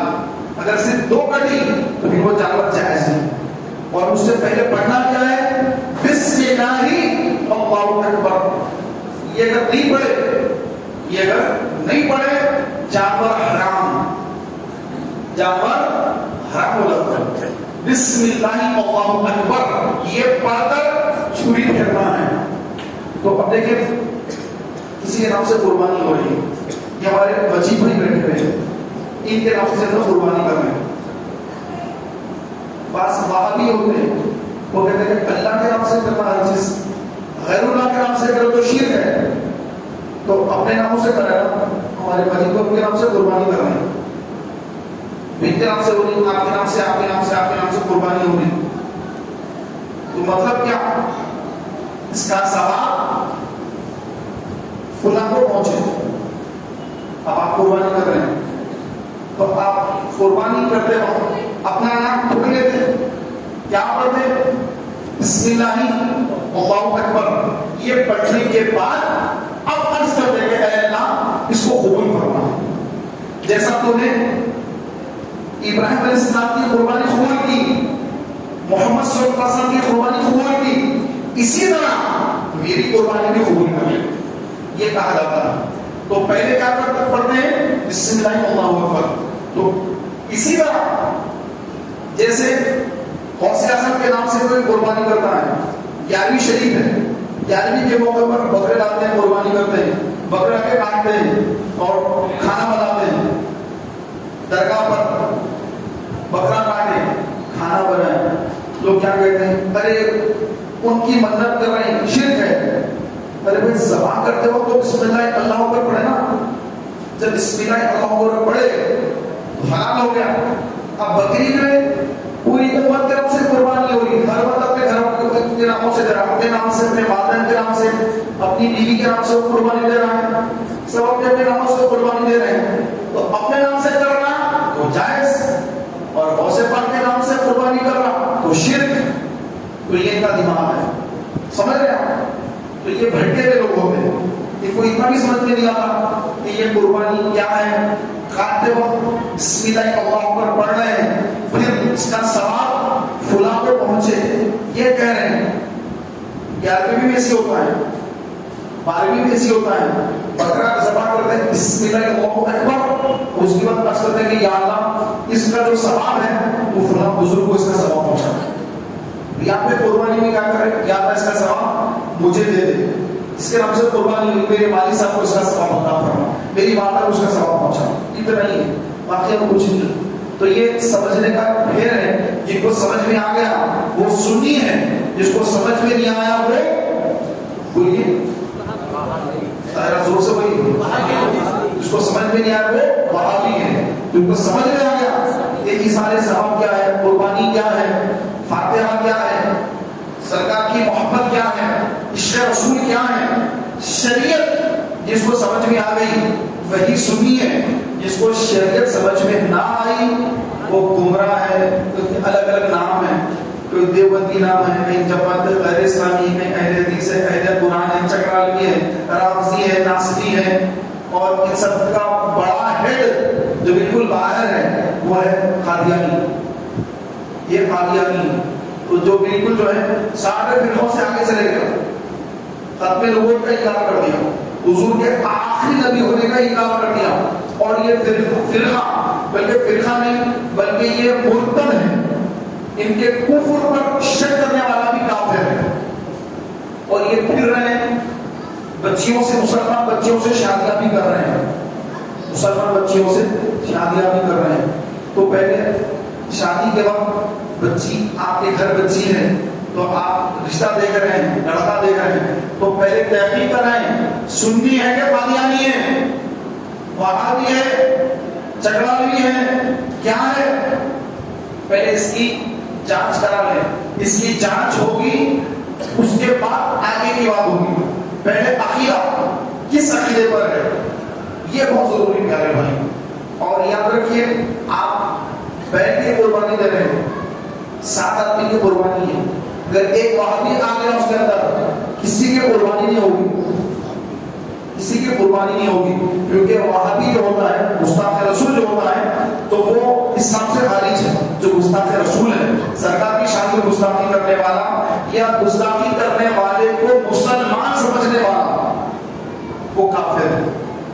اگر صرف 2 کٹی تو پھر وہ جانور جائز ہے. اور اس سے پہلے پڑھنا کیا ہے, بسم اللہ اللہ اکبر. یہ اگر نہیں پڑھے, یہ اگر نہیں پڑھے, جانور حرام, جانور حرام ہو جاتا ہے. بسم اللہ اللہ اکبر یہ پڑھ کر چھری پھیرنا ہے. تو اب دیکھیں کسی کے نام سے قربانی ہو رہی ہے, یہ ہمارے بچی بھائی بیٹھے ہوئے ہیں, ان کے نام سے ہم قربانی کر رہے ہیں. بعض وہابی ہوتے ہیں وہ کہتے ہیں کہ اللہ کے نام سے کرنا ہر چیز, غیر اللہ کے نام سے کرو تو شرک ہے. تو اپنے ناموں سے کرے نا, ہمارے بچی کو کے نام سے قربانی کر رہے ہیں, ان کے نام سے ہو رہی, آپ کے نام سے, آپ کے نام سے, آپ کے نام سے قربانی ہو رہی. تو مطلب کیا, اس کا ثواب فلاں کو پہنچے. اب آپ قربانی کر رہے ہیں تو آپ قربانی کرتے وقت اپنا نام ٹھوک لیتے, کیا پڑھتے بسم اللہ اللہ اکبر, یہ پڑھنے کے بعد اب عرض کرتے کہ اے اللہ اس کو قبول فرما. جیسا تو نے ابراہیم علیہ السلام کی قربانی قبول کی, محمد صلی اللہ علیہ وسلم کی قربانی قبول کی, اسی طرح میری قربانی بھی قبول کر لے, یہ کہا جاتا ہے. تو پہلے کیا پڑھتے ہیں بسم اللہ اللہ اکبر. تو اسی طرح جیسے غوث اعظم کے نام سے کوئی قربانی کرتا ہے, 11ویں شریف ہے, 11ویں کے موقع پر بکرے لاتے ہیں, قربانی کرتے ہیں, بکرا کے کاٹتے ہیں اور کھانا بناتے ہیں. درگاہ پر بکرا کاٹے, کھانا بنائے, لوگ کیا کہتے ہیں ارے ان کی منت کر رہے ہیں, شرک ہے. ارے بھائی ذبح کرتے ہو تو بسم اللہ اللہ اکبر پڑھے نا, جب بسم اللہ اللہ اکبر پڑھے تو حلال ہو گیا. اب بکری میں پوری امت کے نام سے قربانی ہو رہی, ہر وقت اپنے گھر کے ناموں سے دے رہا, اپنے نام سے, اپنے والدین کے نام سے, اپنی بیوی کے نام سے قربانی دے رہا ہے, سب اپنے ناموں سے قربانی دے رہے ہیں. تو اپنے نام سے کرنا تو جائز, اور غوث پاک کے نام سے قربانی کرنا تو شرک. تو یہ ان کا دماغ ہے, سمجھ رہے ہیں. تو یہ بھٹکے ہوئے لوگ ہوتے ہیں, یہ کوئی اتنا بھی سمجھ میں نہیں آتا کہ یہ قربانی کیا ہے. کاٹتے وقت بسم اللہ اللہ اکبر پڑھ رہے ہیں, پھر اس کا ثواب فلاں کو پہنچے, یہ کہہ رہے ہیں. 11ویں بھی ایسی ہوتا ہے, 12ویں بھی ایسی ہوتا ہے. بکرا ذبح کرتے ہیں بسم اللہ اللہ اکبر, اس کے بعد عرض کرتے ہیں کہ یا اللہ اس کا جو ثواب ہے وہ فلاں بزرگ کو اس کا ثواب پہنچا. یہاں پہ قربانی میں کیا کرے, یا اللہ اس کا ثواب مجھے دے دے, اس کے نام سے قربانی ہوئی, میرے والد صاحب کو اس کا ثواب عطا فرما, میری والدہ کو اس کا ثواب پہنچا. اتنا ہی ہے, باقی ہم کچھ نہیں. تو یہ سمجھنے کا پھیر ہے, جن کو سمجھ میں آ گیا وہ سنی ہے, جس کو سمجھ میں نہیں آیا وہ بولیے ذرا زور سے بولیے, جس کو سمجھ میں نہیں آیا وہ وہابی ہے. جن کو سمجھ میں آ گیا کہ ایثار ثواب کیا ہے, قربانی کیا ہے, فاتحہ کیا ہے, سرکار کی محبت کیا ہے, عشق رسول کیا ہے, شریعت جس کو سمجھ میں آ گئی وہی سنی ہے. جس کو شریعت سمجھ میں نہ آئی وہ گمراہ ہے. الگ الگ نام ہے, کوئی دیوبندی نام ہے, کہیں جماعت غیر اسلامی, کہیں اہل حدیث ہے, اہل قرآن ہے, چکرالوی ہے, رافضی ہے, ناصری ہے, اور ان سب کا بڑا ہیڈ جو بالکل باہر ہے وہ ہے قادیانی. یہ قادیانی تو جو بالکل جو ہے سارے فرقوں سے آگے چلے گیا, ختم نبوت کا انکار کر دیا, حضور کے آخری نبی ہونے کا انکار کر دیا. اور یہ فرقہ بلکہ فرقہ نہیں بلکہ یہ مرتد ہے, ان کے کفر پر شک کرنے والا بھی کافر ہے. اور یہ پھر رہے ہیں بچیوں سے, مسلمان بچیوں سے شادیاں بھی کر رہے ہیں, مسلمان بچیوں سے شادیاں بھی کر رہے ہیں. تو پہلے شادی کے وقت بچی آپ کے گھر بچی ہے تو آپ رشتہ دیکھ رہے ہیں, لڑکا دیکھ رہے ہیں, تو پہلے تحقیق کر رہے ہیں سنی ہے کہ قادیانی ہے, وہابی ہے, چکرالوی ہے, کیا ہے. پہلے اس کی جانچ کرا لیں, اس کی جانچ ہوگی اس کے بعد آگے کی بات ہوگی. پہلے عقیدہ کس عقیدے پر ہے یہ بہت ضروری پیارے بھائی. اور یاد رکھیے آپ بیٹھ کے قربانی دے رہے ہیں, 7 آدمی کی قربانی ہے, اگر ایک وہابی آ گیا اس کے اندر کسی کی قربانی نہیں ہوگی, کسی کی قربانی نہیں ہوگی. کیونکہ وہابی جو ہوتا ہے, گستاخ رسول جو ہوتا ہے, تو وہ اسلام سے خارج ہے. جو گستاخ رسول ہے, سرکار کی شان میں گستاخی کرنے والا یا گستاخی کرنے والے کو مسلمان سمجھنے والا وہ کافر ہے.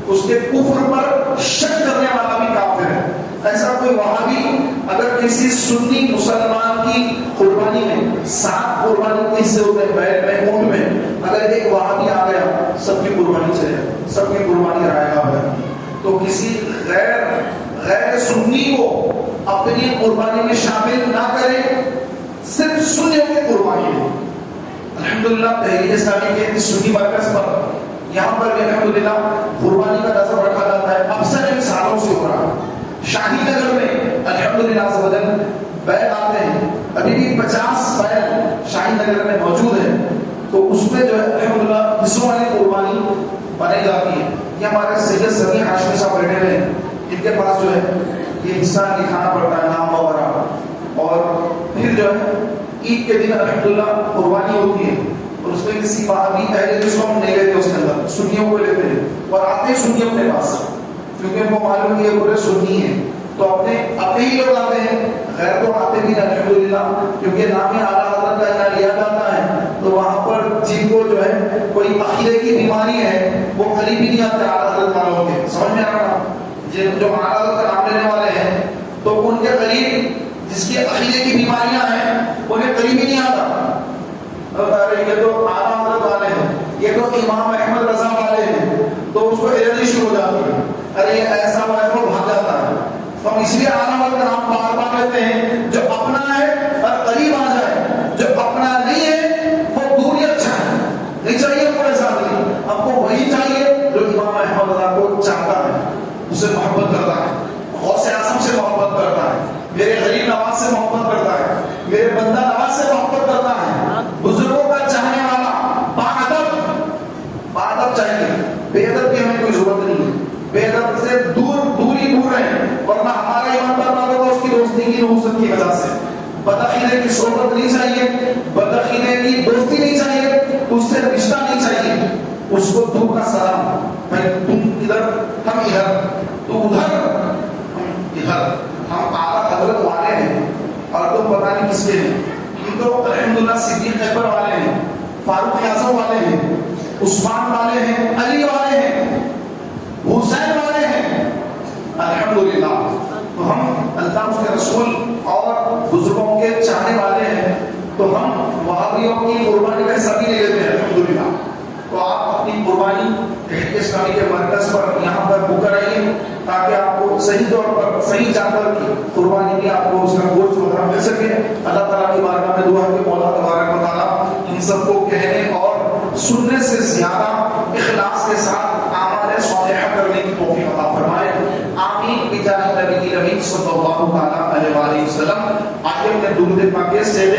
اس کے کفر پر شک کرنے والا بھی کافر ہے. ایسا کوئی وہابی اگر کسی سنی مسلمان کی قربانی میں 7 قربانی کے حصے ہوتے ہیں، بیل میں، اونٹ میں، اگر ایک وہابی آ گیا سب کی قربانی چلے، سب کی قربانی رائے گا ہے، تو کسی غیر سنی کو اپنی قربانی میں شامل نہ کرے، صرف سنیوں کی قربانی ہے۔ الحمدللہ تحریک اسلامی کے سنی مرکز پر یہاں پر بھی الحمدللہ قربانی کا نظر رکھا جاتا ہے، اکثر سالوں سے ہو رہا ہے۔ شاہی نگر میں الحمدللہ عزوجل بیل آتے ہیں، ابھی بھی 50 بیل شاہی نگر میں موجود ہے، تو اس میں جو ہے الحمدللہ حصوں والی قربانی بنائی جاتی ہے۔ یہ ہمارے سید سمیع ہاشمی صاحب بیٹھے ہوئے ہیں، ان کے پاس جو ہے یہ حصہ لکھانا پڑتا ہے، نام وغیرہ، اور پھر جو ہے عید کے دن الحمدللہ قربانی ہوتی ہے، اور اس میں کسی وہابی اہل جس کو ہم نہیں لیتے، اس کے اندر سنیوں کو لیتے ہیں، اور آتے ہیں سنیوں کے پاس، کیونکہ ان کو معلوم ہے یہ پورے سنی ہیں، تو اپنے ہی لوگ آتے ہیں، غیر تو آتے بھی نہیں الحمدللہ، کیونکہ نام اعلیٰ حضرت کا یہاں لیا جاتا ہے، تو وہاں پر جن کو جو ہے کوئی عقیدے کی بیماری ہے وہ قریب ہی نہیں آتے اعلیٰ حضرت والوں کے، سمجھ میں آ رہا؟ جو اعلیٰ حضرت کا نام لینے والے ہیں تو ان کے قریب جس کی عقیدے کی بیماریاں ہیں انہیں قریب ہی نہیں آتا، یہ تو اعلیٰ حضرت والے ہیں، یہ تو امام احمد رضا والے ہیں، تو اس کو الرجی شروع ہو جاتی ہے، ارے یہ ایسا ہوا ہے وہ بھاگ جاتا ہے۔ تو ہم اس لیے اعلیٰ حضرت کا نام بار بار لیتے ہیں، جو اپنا ہے اور قریب آ جائے، جو اپنا نہیں ہے وہ دور ہی اچھا ہے، نہیں چاہیے ہم کو ایسا نہیں، ہم کو وہی چاہیے جو امام احمد رضا کو چاہتا ہے، اسے محبت کرتا ہے، غوث اعظم سے محبت کرتا ہے، میرے غریب نواز سے محبت کرتا ہے، میرے بندہ نواز سے محبت کرتا ہے، بزرگوں کا چاہنے والا، باادب چاہیے، بے ادب کی ہمیں کوئی ضرورت نہیں ہے، بے ادب سے دور ہی دور رہیں، ورنہ ہمارا ایمان برباد ہوگا اس کی دوستی کی نحوست کی وجہ سے۔ بدعقیدے کی صحبت نہیں چاہیے، بدعقیدے کی دوستی نہیں چاہیے، اس سے رشتہ نہیں چاہیے، اس کو دور کا سلام، بھائی تم ادھر ہم ادھر، تو ادھر ہم ادھر، ہم اعلیٰ حضرت والے ہیں اور تم پتہ نہیں کس کے ہیں، ہم تو الحمدللہ صدیق اکبر والے ہیں، فاروق اعظم والے ہیں، عثمان والے ہیں، علی والے ہیں، حسین والے ہیں، الحمدللہ۔ تو ہم اللہ اس کے رسول اور بزرگوں کے چاہنے والے ہیں، تو ہم وہابیوں کی قربانی کا حصہ بھی نہیں لیتے ہیں الحمدللہ۔ تو آپ اپنی قربانی تحریک اسلامی کے مرکز پر یہاں پر بک کرائیے، تاکہ آپ کو صحیح طور پر صحیح جانور کی قربانی کی آپ کو اس کا گوشت وغیرہ مل سکے۔ اللہ تعالیٰ کی بارگاہ میں دعا ہے کہ مولا تبارک و تعالیٰ ان سب کو کہنے اور سننے سے زیادہ اخلاص کے ساتھ اعمال صالحہ کرنے کی توفیق عطا فرمائے، آمین بجاہ نبی کریم صلی اللہ علیہ وسلم۔ آئیے اپنے درود پاک سے